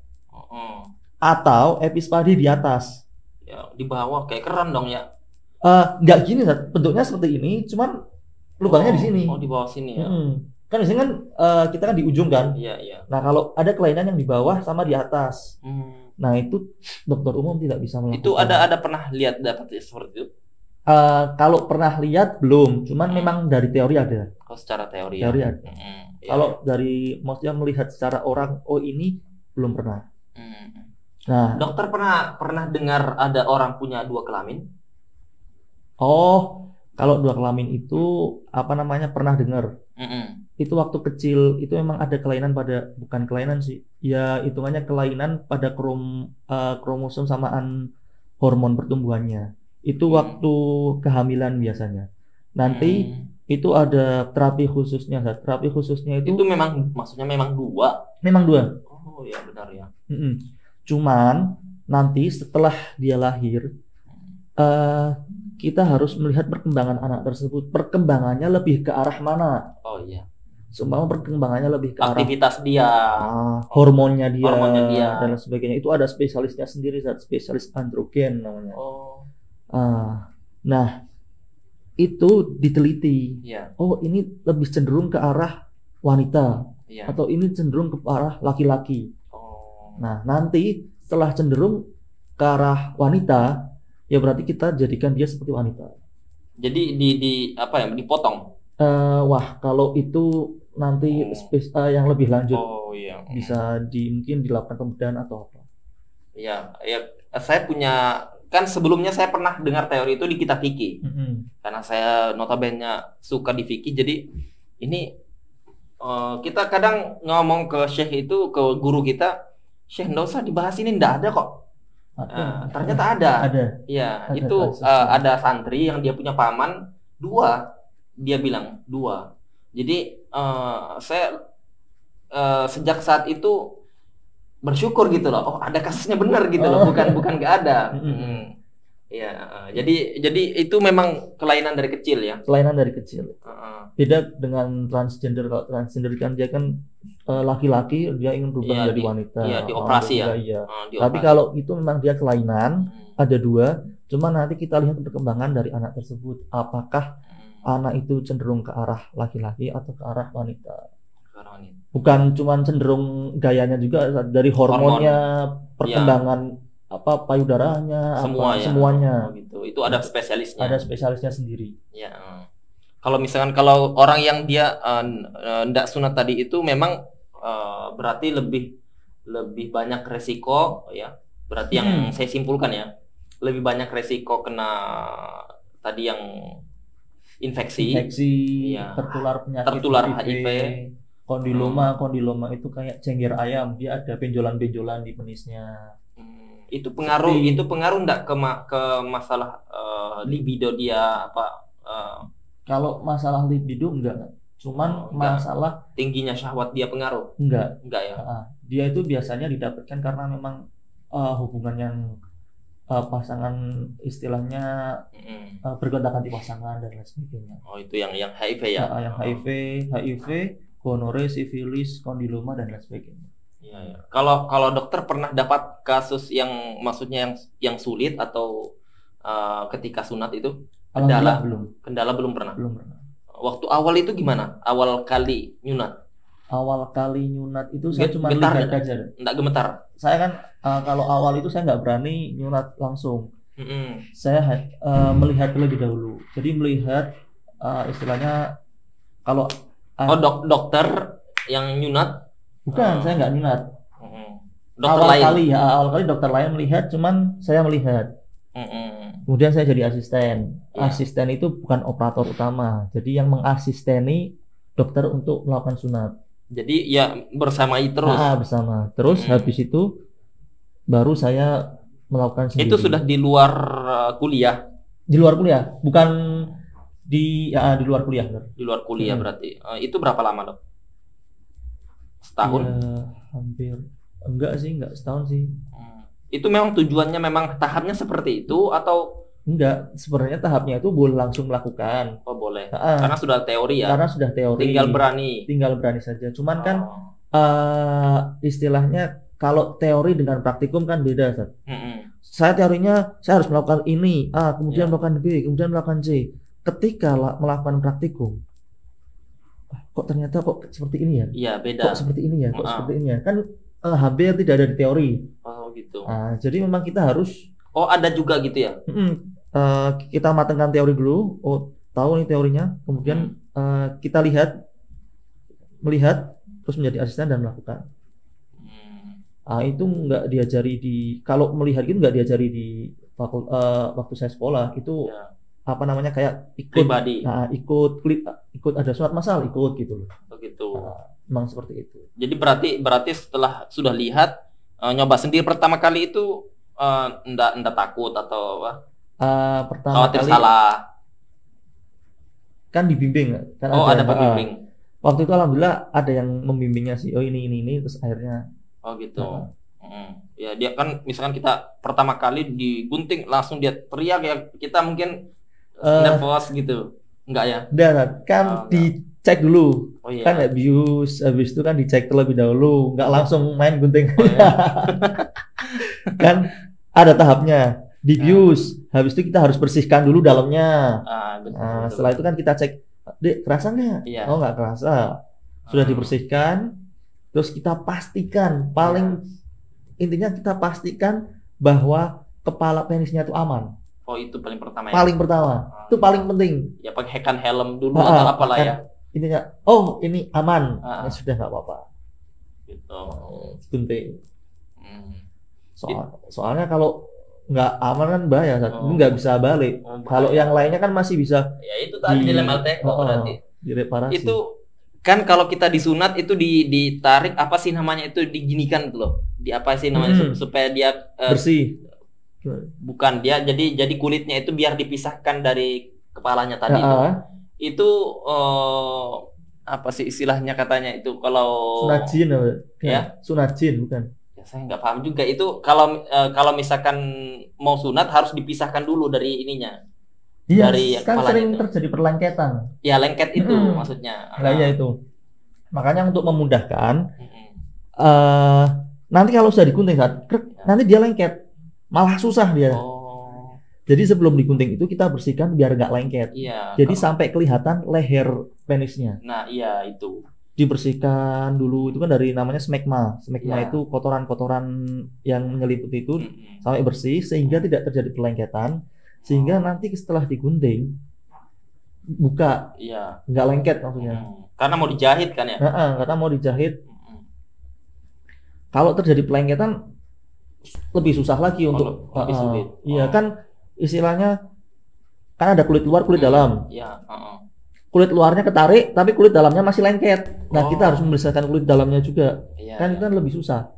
Atau epispadia di atas. Ya, di bawah kayak keran dong ya? Nggak gini, Tat. Bentuknya seperti ini, cuman lubangnya di sini. Oh, di bawah sini ya? Kan biasanya kan kita kan di ujung kan. Iya, iya. Nah, kalau ada kelainan yang di bawah sama di atas. Nah, itu dokter umum tidak bisa melakukan. Itu ada pernah lihat dapat seperti itu? Kalau pernah lihat belum, cuman memang dari teori ada. Oh, secara teori. Teori ada. Kalau dari maksudnya melihat secara orang, oh ini belum pernah. Nah, dokter pernah dengar ada orang punya 2 kelamin? Oh, kalau 2 kelamin itu apa namanya pernah dengar. Itu waktu kecil itu memang ada kelainan pada, bukan kelainan sih, ya hitungannya kelainan pada kromosom samaan hormon pertumbuhannya. Itu waktu kehamilan biasanya. Nanti itu ada terapi khususnya. Terapi khususnya itu memang maksudnya memang 2. Memang 2. Oh ya, benar ya. Cuman nanti setelah dia lahir, kita harus melihat perkembangan anak tersebut. Perkembangannya lebih ke arah mana? Oh iya. Seumpama perkembangannya lebih ke aktivitas dia, hormonnya dia, dan lain sebagainya. Itu ada spesialisnya sendiri, spesialis androgen namanya. Nah, itu diteliti. Oh, ini lebih cenderung ke arah wanita, atau ini cenderung ke arah laki-laki. Nah, nanti setelah cenderung ke arah wanita, ya berarti kita jadikan dia seperti wanita. Jadi dipotong? Wah, kalau itu nanti yang lebih lanjut, bisa mungkin dilakukan pembedahan atau apa? Ya, saya punya. Kan sebelumnya saya pernah dengar teori itu di kitab fikih. Karena saya notabene suka di fikih, jadi ini kita kadang ngomong ke syekh itu, ke guru kita, "Syekh, nggak usah dibahas ini, nggak ada kok." Ternyata ada. Ya, itu ada santri yang dia punya paman 2, dia bilang 2. Jadi saya sejak saat itu bersyukur gitu loh. Oh, ada kasusnya benar gitu loh, bukan nggak ada. Ya, jadi itu memang kelainan dari kecil ya. Kelainan dari kecil. Beda dengan transgender. Kalau transgender kan dia kan laki-laki, dia ingin berubah menjadi wanita. Iya, dioperasi ya. Iya. Tapi kalau itu memang dia kelainan, ada 2. Cuma nanti kita lihat perkembangan dari anak tersebut. Apakah anak itu cenderung ke arah laki-laki atau ke arah wanita? Bukan cuma cenderung gayanya juga, dari hormonnya, perkembangan payudaranya, semuanya. Gitu. Itu ada spesialisnya. Ada spesialisnya sendiri. Ya. Kalau misalkan kalau orang yang dia ndak sunat tadi itu memang berarti lebih banyak resiko ya. Berarti yang saya simpulkan ya, lebih banyak resiko kena tadi yang infeksi, tertular penyakit HIV. Kondiloma itu kayak cengger ayam, dia ada benjolan-benjolan di penisnya. Itu pengaruh enggak ke masalah libido dia apa? Kalau masalah libido enggak. Cuman masalah tingginya syahwat dia pengaruh? Enggak ya. Dia itu biasanya didapatkan karena memang hubungan yang pasangan istilahnya bergonta ganti pasangan dan lain sebagainya. Oh, itu yang HIV ya? Yang HIV, gonore, sifilis, kondiloma dan lain sebagainya. Iya. Kalau dokter pernah dapat kasus yang maksudnya yang sulit atau ketika sunat itu kendala belum pernah. Waktu awal itu gimana? Awal kali nyunat? Awal kali nyunat itu saya cuma lihat aja. Enggak gemetar. Saya kan kalau awal itu saya nggak berani nyunat langsung. Saya melihat terlebih dahulu. Jadi melihat istilahnya kalau dokter yang nyunat? Bukan, saya nggak nyunat. Awal kali dokter lain melihat, cuman saya melihat. Kemudian saya jadi asisten. Iya. Asisten itu bukan operator utama, jadi yang mengasisteni dokter untuk melakukan sunat. Jadi ya bersamai terus. Bersama. Terus habis itu baru saya melakukan sendiri. Itu sudah di luar kuliah? Di luar kuliah, bukan di luar kuliah. Di luar kuliah berarti. Itu berapa lama, Dok? Setahun? Ya, hampir. Enggak setahun sih. Itu memang tujuannya memang tahapnya seperti itu atau enggak? Sebenarnya tahapnya itu boleh langsung melakukan. Oh, boleh. Karena sudah teori ya. Karena sudah teori. Tinggal berani saja. Cuman kan istilahnya kalau teori dengan praktikum kan beda, Ustaz. Saya teorinya saya harus melakukan ini, kemudian melakukan B, kemudian melakukan C. Ketika melakukan praktikum, kok ternyata kok seperti ini ya? Iya, beda. Kok seperti ini ya? Kok seperti ini ya? Kan hampir tidak ada di teori. Oh, gitu. Jadi memang kita harus. Oh, ada juga gitu ya? Kita matangkan teori dulu. Oh, tahu nih teorinya. Kemudian kita melihat, terus menjadi asisten dan melakukan. Itu nggak diajari kalau melihat itu nggak diajari di waktu saya sekolah itu apa namanya kayak ikut pribadi. Ikut ada surat masal ikut gitu loh. Begitu. Memang seperti itu. Jadi berarti setelah sudah lihat nyoba sendiri pertama kali itu enggak takut atau apa? Pertama khawatir kali salah. Kan dibimbing kan. Ada pembimbing. Waktu itu alhamdulillah ada yang membimbingnya sih. Oh ini terus akhirnya. Oh gitu. Ya dia kan misalkan kita pertama kali digunting langsung dia teriak ya kita mungkin nervous gitu. Enggak ya? Enggak, kan dicek dulu. Oh, iya. Kan habis itu kan dicek terlebih dahulu, enggak langsung main gunting. Kan ada tahapnya. Dibius. Habis itu kita harus bersihkan dulu dalamnya. Betul. Setelah itu kan kita cek, "Dek, kerasa nggak?" Iya. Oh, nggak kerasa. Sudah dibersihkan. Terus kita pastikan, intinya kita pastikan bahwa kepala penisnya itu aman. Oh, itu paling pertama ya? Paling pertama. Itu paling penting. Ya pakaikan helm dulu atau apalah ya. Intinya, oh ini aman. Sudah nggak apa-apa. Gitu. Penting. Soalnya kalau nggak aman kan bahaya, nggak bisa balik. Kalau yang lainnya kan masih bisa. Ya itu tadi dilem LTO berarti. Direparasi. Itu kan kalau kita disunat itu ditarik apa sih namanya itu diginikan gitu loh. Di apa sih namanya supaya dia bersih. Bukan dia jadi kulitnya itu biar dipisahkan dari kepalanya tadi itu. Itu apa sih istilahnya katanya itu kalau sunajin ya? Sunajin bukan. Ya saya nggak paham juga itu kalau misalkan mau sunat harus dipisahkan dulu dari ininya. Iya, dari kan sering terjadi perlengketan. Ya lengket itu maksudnya. Nah, ya itu. Makanya untuk memudahkan, nanti kalau sudah digunting nanti dia lengket, malah susah dia. Jadi sebelum digunting itu kita bersihkan biar nggak lengket. Iya. Jadi sampai kelihatan leher penisnya. Nah iya itu. Dibersihkan dulu itu kan dari namanya smegma. Smegma itu kotoran-kotoran yang menyelimuti itu sampai bersih sehingga tidak terjadi perlengketan. Sehingga nanti setelah digunting buka, nggak lengket maksudnya. Karena mau dijahit kan ya? Karena mau dijahit. Kalau terjadi pelengketan lebih susah lagi untuk. Lebih sulit. Iya kan istilahnya kan ada kulit luar, kulit dalam. Iya. Kulit luarnya ketarik, tapi kulit dalamnya masih lengket. Nah kita harus membersihkan kulit dalamnya juga. Kan itu kan lebih susah.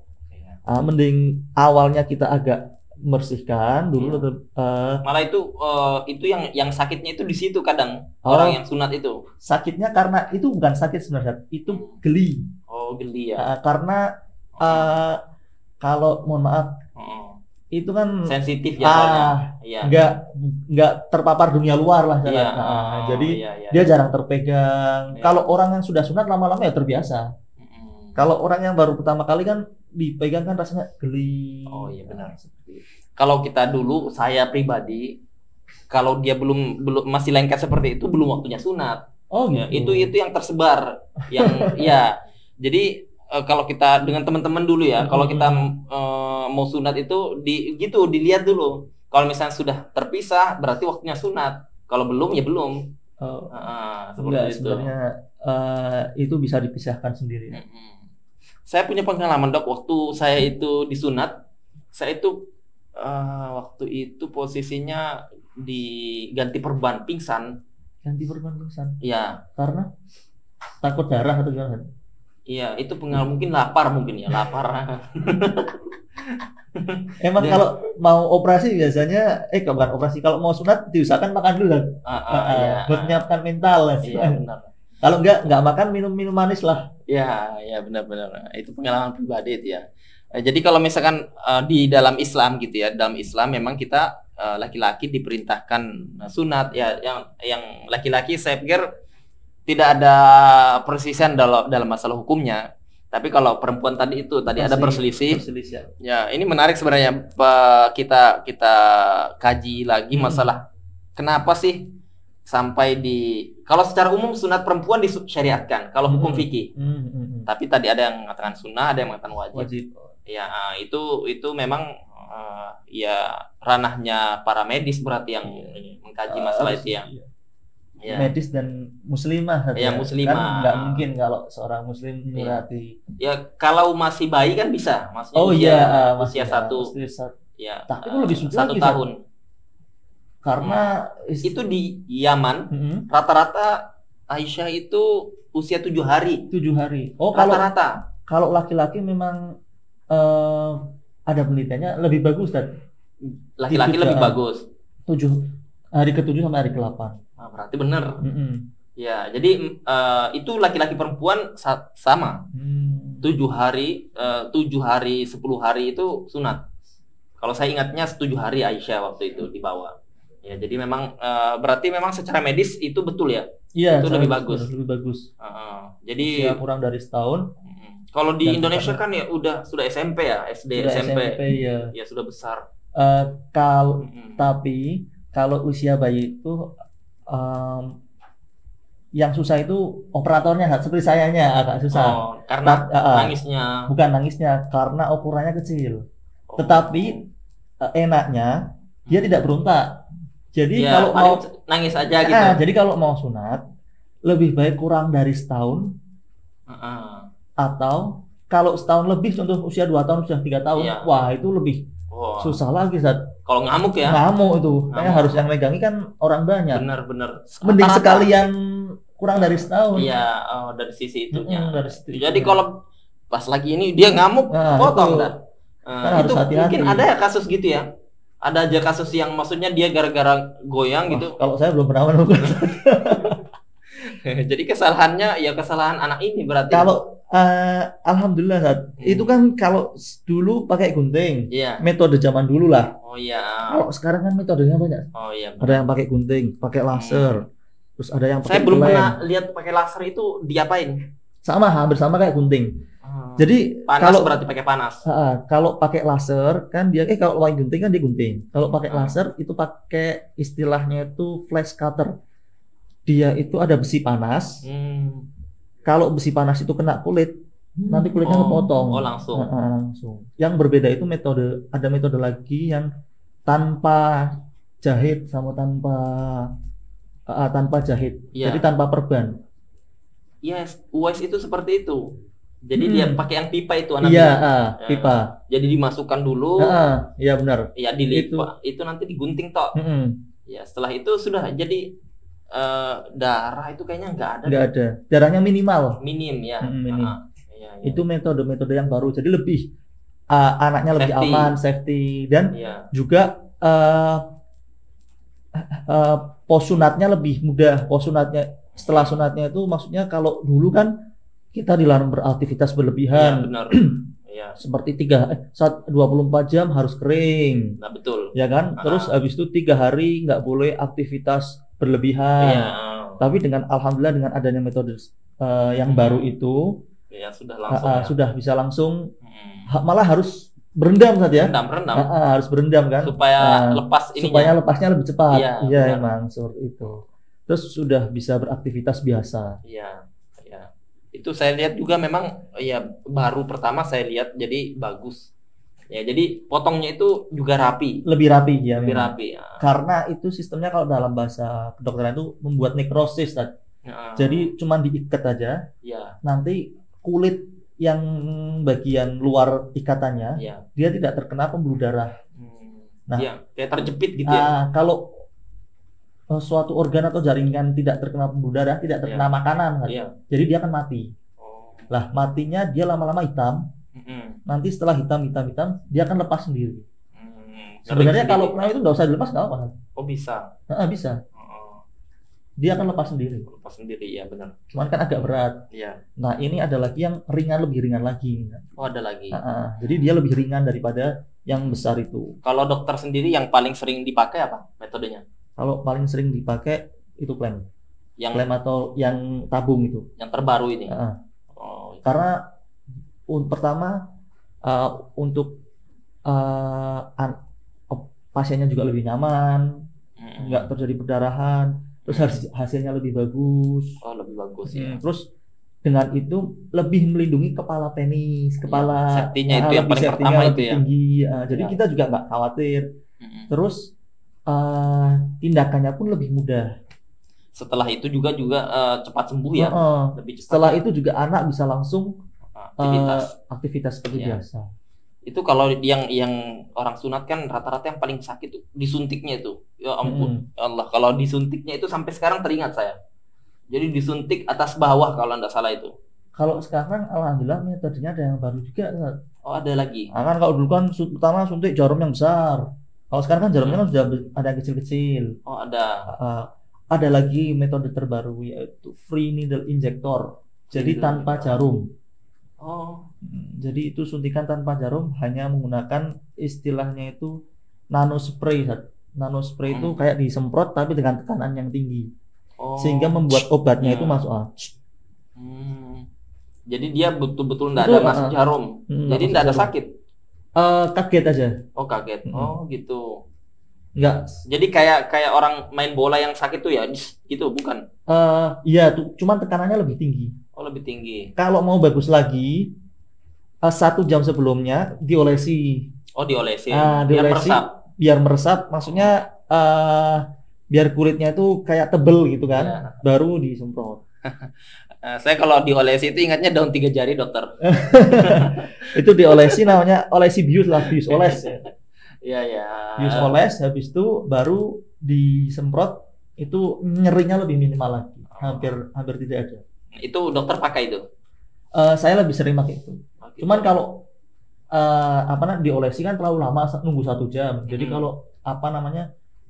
Mending awalnya kita agak membersihkan dulu. Malah itu yang sakitnya itu di situ kadang orang yang sunat itu. Sakitnya karena itu bukan sakit sebenarnya, itu geli. Oh geli ya. Karena kalau mohon maaf itu kan sensitif ya. Nggak terpapar dunia luar lah. Jadi dia jarang terpegang. Kalau orang yang sudah sunat lama-lama ya terbiasa. Kalau orang yang baru pertama kali kan dipegang kan rasanya geli. Oh iya benar. Kalau kita dulu saya pribadi kalau dia belum masih lengket seperti itu belum waktunya sunat. Oh gitu. Ya, itu yang tersebar yang ya. Jadi kalau kita dengan teman-teman dulu ya, kalau kita mau sunat itu dilihat dulu. Kalau misalnya sudah terpisah berarti waktunya sunat. Kalau belum ya belum. Enggak, sebenarnya itu bisa dipisahkan sendiri. Saya punya pengalaman Dok, waktu saya itu disunat, saya itu Waktu itu posisinya diganti perban, pingsan. Ganti perban pingsan. Iya. Karena takut darah atau gimana? Iya, itu mungkin lapar mungkin ya, lapar. Emang kalau mau operasi biasanya, bukan operasi, kalau mau sunat diusahakan makan dulu kan? Iya. Buat menyiapkan mental. Iya, benar. Kalau nggak makan minum manis lah. Ya benar-benar. Itu pengalaman pribadi itu ya. Jadi kalau misalkan di dalam Islam gitu ya, dalam Islam memang kita laki-laki diperintahkan sunat ya, yang laki-laki saya pikir tidak ada persisian dalam masalah hukumnya. Tapi kalau perempuan tadi ada berselisih. Ya, ini menarik sebenarnya, kita kaji lagi masalah kenapa sih sampai kalau secara umum sunat perempuan disyariatkan kalau hukum fikih. Tapi tadi ada yang mengatakan sunnah, ada yang mengatakan wajib. Ya, itu memang ya ranahnya para medis berarti yang mengkaji masalah itu ya. Ya. Medis dan muslimah. Ya, muslimah. Kan nggak mungkin kalau seorang muslim berarti. Ya, kalau masih bayi kan bisa. Maksudnya usia satu. Ya. Tapi itu lebih sulit 1 tahun. Karena itu di Yaman rata-rata Aisyah itu usia 7 hari. 7 hari. Rata-rata. Kalau laki-laki memang ada penelitiannya lebih bagus kan? Laki-laki lebih bagus. 7 hari ke-7 sampai hari ke-8. Nah, berarti benar. Ya, jadi itu laki-laki perempuan sama. 7 hari, 10 hari itu sunat. Kalau saya ingatnya 7 hari Aisyah waktu itu dibawa. Ya, jadi memang berarti memang secara medis itu betul ya? Iya, itu lebih bagus. Lebih bagus. Jadi kurang dari setahun. Kalau di Indonesia kan ya sudah SMP ya, SD, SMP ya. Ya sudah besar. Tapi kalau usia bayi itu yang susah itu operatornya, seperti sayanya agak susah. Karena nangisnya. Bukan nangisnya, karena ukurannya kecil. Tetapi enaknya dia tidak berontak. Jadi kalau mau nangis aja gitu. Jadi kalau mau sunat lebih baik kurang dari setahun. Atau kalau setahun lebih, contoh usia 2 tahun sudah 3 tahun, wah itu lebih susah lagi Zat. Kalau ngamuk ya? Ngamuk itu. Kayaknya harus yang megangi kan orang banyak. Benar. Mending sekalian kurang dari setahun. Iya, dari sisi itunya. Jadi kalau pas lagi ini dia ngamuk, potong dah. Kan harus hati-hati. Mungkin ada ya kasus gitu ya? Ada aja kasus yang maksudnya dia gara-gara goyang gitu. Kalau saya belum pernah menemukan. Jadi kesalahannya ya kesalahan anak ini berarti. Kalau alhamdulillah Zat, itu kan kalau dulu pakai gunting. Iya. Metode zaman dulu lah. Oh iya. Kalau sekarang kan metodenya banyak. Oh iya. Ada yang pakai gunting, pakai laser. Terus ada yang pakai Saya belum pernah lihat pakai laser itu diapain? Hampir sama kayak gunting. Jadi panas berarti pakai panas. Kalau pakai laser kan dia kalau pakai gunting kan dia gunting. Kalau pakai laser itu pakai istilahnya itu flash cutter. Dia itu ada besi panas. Kalau besi panas itu kena kulit, nanti kulitnya kepotong. Langsung. Langsung. Yang berbeda itu ada metode lagi yang tanpa jahit sama tanpa jahit. Jadi tanpa perban. Yes, UAS itu seperti itu. Jadi dia pakai yang pipa itu pipa. Jadi dimasukkan dulu. Iya benar. Ya dilipat. Itu nanti digunting tok. Ya setelah itu sudah jadi darah itu kayaknya nggak ada. Nggak ada. Darahnya minimal. Minim ya. Minim. Itu metode-metode yang baru. Jadi lebih anaknya lebih aman, safety dan juga posunatnya lebih mudah. Setelah sunatnya itu maksudnya kalau dulu kan kita dilarang beraktivitas berlebihan. Ya, benar. Ya. Seperti 24 jam harus kering. Nah, betul. Ya kan? Terus habis itu 3 hari nggak boleh aktivitas berlebihan. Tapi alhamdulillah dengan adanya metode yang baru itu sudah bisa langsung malah harus berendam saja. Berendam. Harus berendam kan? Supaya lepas ininya. Supaya lepasnya lebih cepat. Iya, emang seperti itu. Terus sudah bisa beraktivitas biasa. Iya. Itu saya lihat juga memang ya baru pertama saya lihat jadi bagus. Ya, jadi potongnya itu juga rapi. Lebih rapi ya. Lebih rapi. Karena itu sistemnya kalau dalam bahasa kedokteran itu membuat nekrosis. Jadi cuma diikat aja. Nanti kulit yang bagian luar ikatannya dia tidak terkena pembuluh darah. Nah, iya, kayak terjepit gitu ya. Kalau suatu organ atau jaringan tidak terkena pembuluh darah, tidak terkena makanan kan. Iya. Jadi dia akan mati. Lah, matinya dia lama-lama hitam. Nanti setelah hitam, dia akan lepas sendiri. Sebenarnya kalau kena itu nggak usah dilepas, nggak apa-apa. Oh, bisa. Bisa. Dia akan lepas sendiri. Lepas sendiri, ya benar. Cuman kan agak berat. Iya. Nah, ini ada lagi yang lebih ringan lagi. Oh, ada lagi. Jadi dia lebih ringan daripada yang besar itu. Kalau dokter sendiri yang paling sering dipakai apa metodenya? Kalau paling sering dipakai itu klem. Yang atau yang tabung itu. Yang terbaru ini. Karena pertama untuk pasiennya juga lebih nyaman, nggak terjadi perdarahan, terus hasilnya lebih bagus. Oh, lebih bagus ya. Terus dengan itu lebih melindungi kepala penis, safety-nya itu yang paling pertama itu ya. Tinggi. Jadi kita juga nggak khawatir. Terus tindakannya pun lebih mudah. Setelah itu juga cepat sembuh ya. Lebih cepat. Setelah itu juga anak bisa langsung aktivitas seperti biasa. Itu kalau yang orang sunat kan rata-rata yang paling sakit tuh disuntiknya itu. Ya ampun, ya Allah, kalau disuntiknya itu sampai sekarang teringat saya. Jadi disuntik atas bawah kalau enggak salah itu. Kalau sekarang alhamdulillah metodenya ada yang baru juga. Oh, ada lagi. Kan kalau dulu kan pertama suntik jarum yang besar. Kalau sekarang kan jarumnya kan sudah ada yang kecil-kecil. Oh, ada. Ada lagi metode terbaru yaitu free needle injector. Jadi tanpa jarum. Oh. Jadi itu suntikan tanpa jarum, hanya menggunakan istilahnya itu nano spray. Nano spray itu kayak disemprot tapi dengan tekanan yang tinggi. Sehingga membuat obatnya itu masuk. Jadi dia betul-betul enggak ada masuk jarum. Jadi enggak ada sakit. Kaget aja. Oh, kaget. Oh, gitu. Enggak. Jadi kayak orang main bola yang sakit tuh ya, gitu bukan? Iya, cuman tekanannya lebih tinggi. Oh, lebih tinggi. Kalau mau bagus lagi, 1 jam sebelumnya diolesi. Oh, diolesi. Biar meresap. Biar meresap, maksudnya biar kulitnya itu kayak tebel gitu kan. Ya. Baru disemprot. Saya kalau diolesi itu ingatnya daun 3 jari, dokter. Itu diolesi namanya olesi bius lah, bius oles. Iya, ya. Bius oles, habis itu baru disemprot, itu nyerinya lebih minimal lagi. Hampir tidak ada. Itu dokter pakai itu? Saya lebih sering pakai itu. Cuman kalau diolesi kan terlalu lama, nunggu 1 jam. Jadi kalau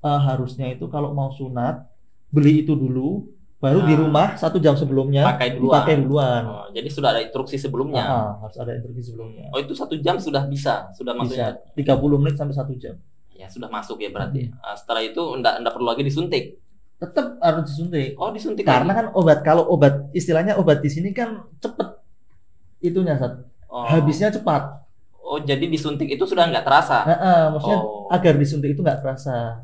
harusnya itu kalau mau sunat beli itu dulu, baru di rumah 1 jam sebelumnya dipakai duluan. Jadi sudah ada instruksi sebelumnya. Harus ada instruksi sebelumnya. Oh, itu 1 jam sudah bisa, sudah maksudnya 30 menit sampai 1 jam. Ya sudah masuk ya berarti. Setelah itu enggak perlu lagi disuntik. Tetap harus disuntik. Oh, disuntik. Karena kan kalau obat istilahnya obat di sini kan cepet itunya, habisnya cepat. Oh, jadi disuntik itu sudah nggak terasa. Maksudnya agar disuntik itu nggak terasa.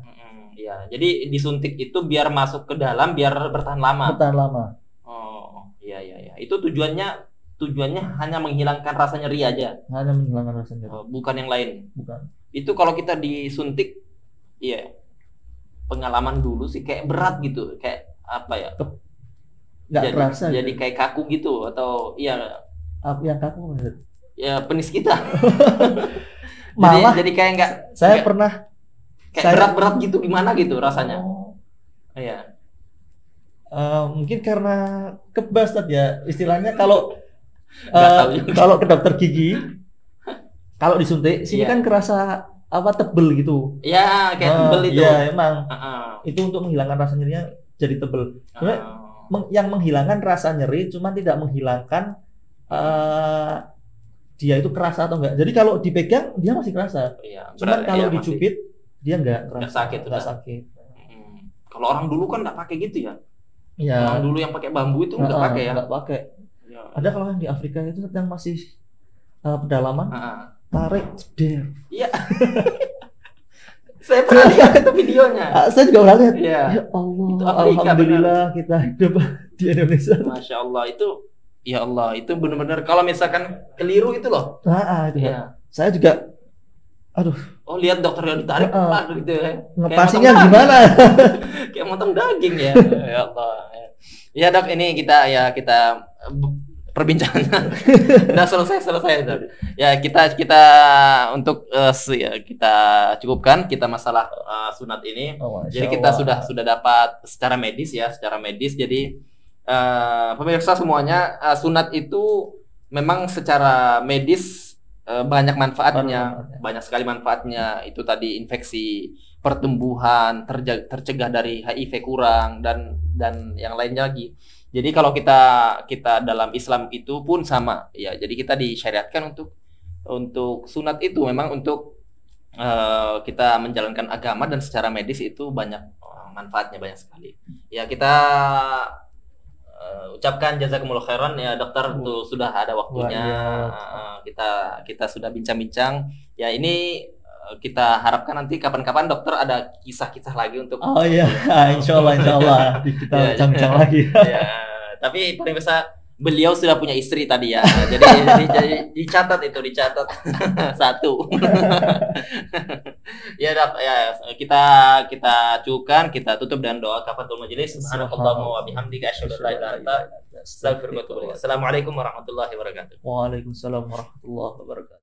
Ya, jadi disuntik itu biar masuk ke dalam, biar bertahan lama. Bertahan lama. Oh, iya. Itu tujuannya hanya menghilangkan rasa nyeri aja. Hanya menghilangkan rasa nyeri. Bukan yang lain. Bukan. Itu kalau kita disuntik, iya. Pengalaman dulu sih kayak berat gitu, kayak apa ya? Nggak terasa. Jadi kayak kaku gitu atau iya. Apa yang kaku maksud? Ya penis kita. Malah jadi kayak nggak. Saya pernah. Kayak berat-berat gitu, gimana gitu rasanya? Iya. Mungkin karena kebas tadi ya istilahnya kalau ke dokter gigi, kalau disuntik sini kan kerasa tebel gitu. Iya, kayak tebel itu. Iya, emang. Itu untuk menghilangkan rasa nyerinya jadi tebel. Yang menghilangkan rasa nyeri cuma tidak menghilangkan dia itu kerasa atau enggak. Jadi kalau dipegang dia masih kerasa. Cuman kalau dicubit dia enggak sakit. Kalau orang dulu kan enggak pakai gitu ya. Iya. Orang dulu yang pakai bambu itu enggak pakai ya. Enggak pakai. Ya. Ada kalau yang di Afrika itu yang masih pedalaman. Tarik, jeder. Iya. Saya pernah lihat itu videonya. Saya juga pernah lihat. Ya. Ya Allah. Itu Afrika, alhamdulillah benar. Kita hidup di Indonesia. Masya Allah itu. Ya Allah itu benar-benar kalau misalkan keliru itu loh. Itu ya. Saya juga. Aduh. Oh lihat dokter yang ditarik gitu ya. Ngepasinya gimana? Kayak motong daging ya. Ya Allah. Ya dok ini kita perbincangannya. Udah selesai. Ya kita untuk ya, kita cukupkan kita masalah sunat ini. Jadi kita sudah dapat secara medis ya, secara medis. Jadi pemirsa semuanya, sunat itu memang secara medis banyak manfaatnya, banyak sekali manfaatnya. Itu tadi infeksi pertumbuhan, tercegah dari HIV kurang dan yang lainnya lagi. Jadi kalau kita dalam Islam itu pun sama ya. Jadi kita disyariatkan untuk sunat itu memang untuk kita menjalankan agama, dan secara medis itu banyak manfaatnya, banyak sekali. Ya kita ucapkan jazakumullah khairan ya dokter, tuh sudah ada waktunya. Kita sudah bincang-bincang. Ya ini kita harapkan nanti kapan-kapan dokter ada kisah-kisah lagi untuk insya Allah kita bincang-bincang lagi. Ya, tapi paling besar beliau sudah punya istri tadi ya, jadi dicatat satu. Ya kita cukupkan, kita tutup dengan doa kafaratul majelis. Subhanallahumma wa bihamdika asyhadu an la ilaha illa anta astaghfiruka wa atubu ilaik. Assalamualaikum warahmatullahi wabarakatuh. Waalaikumsalam warahmatullahi wabarakatuh.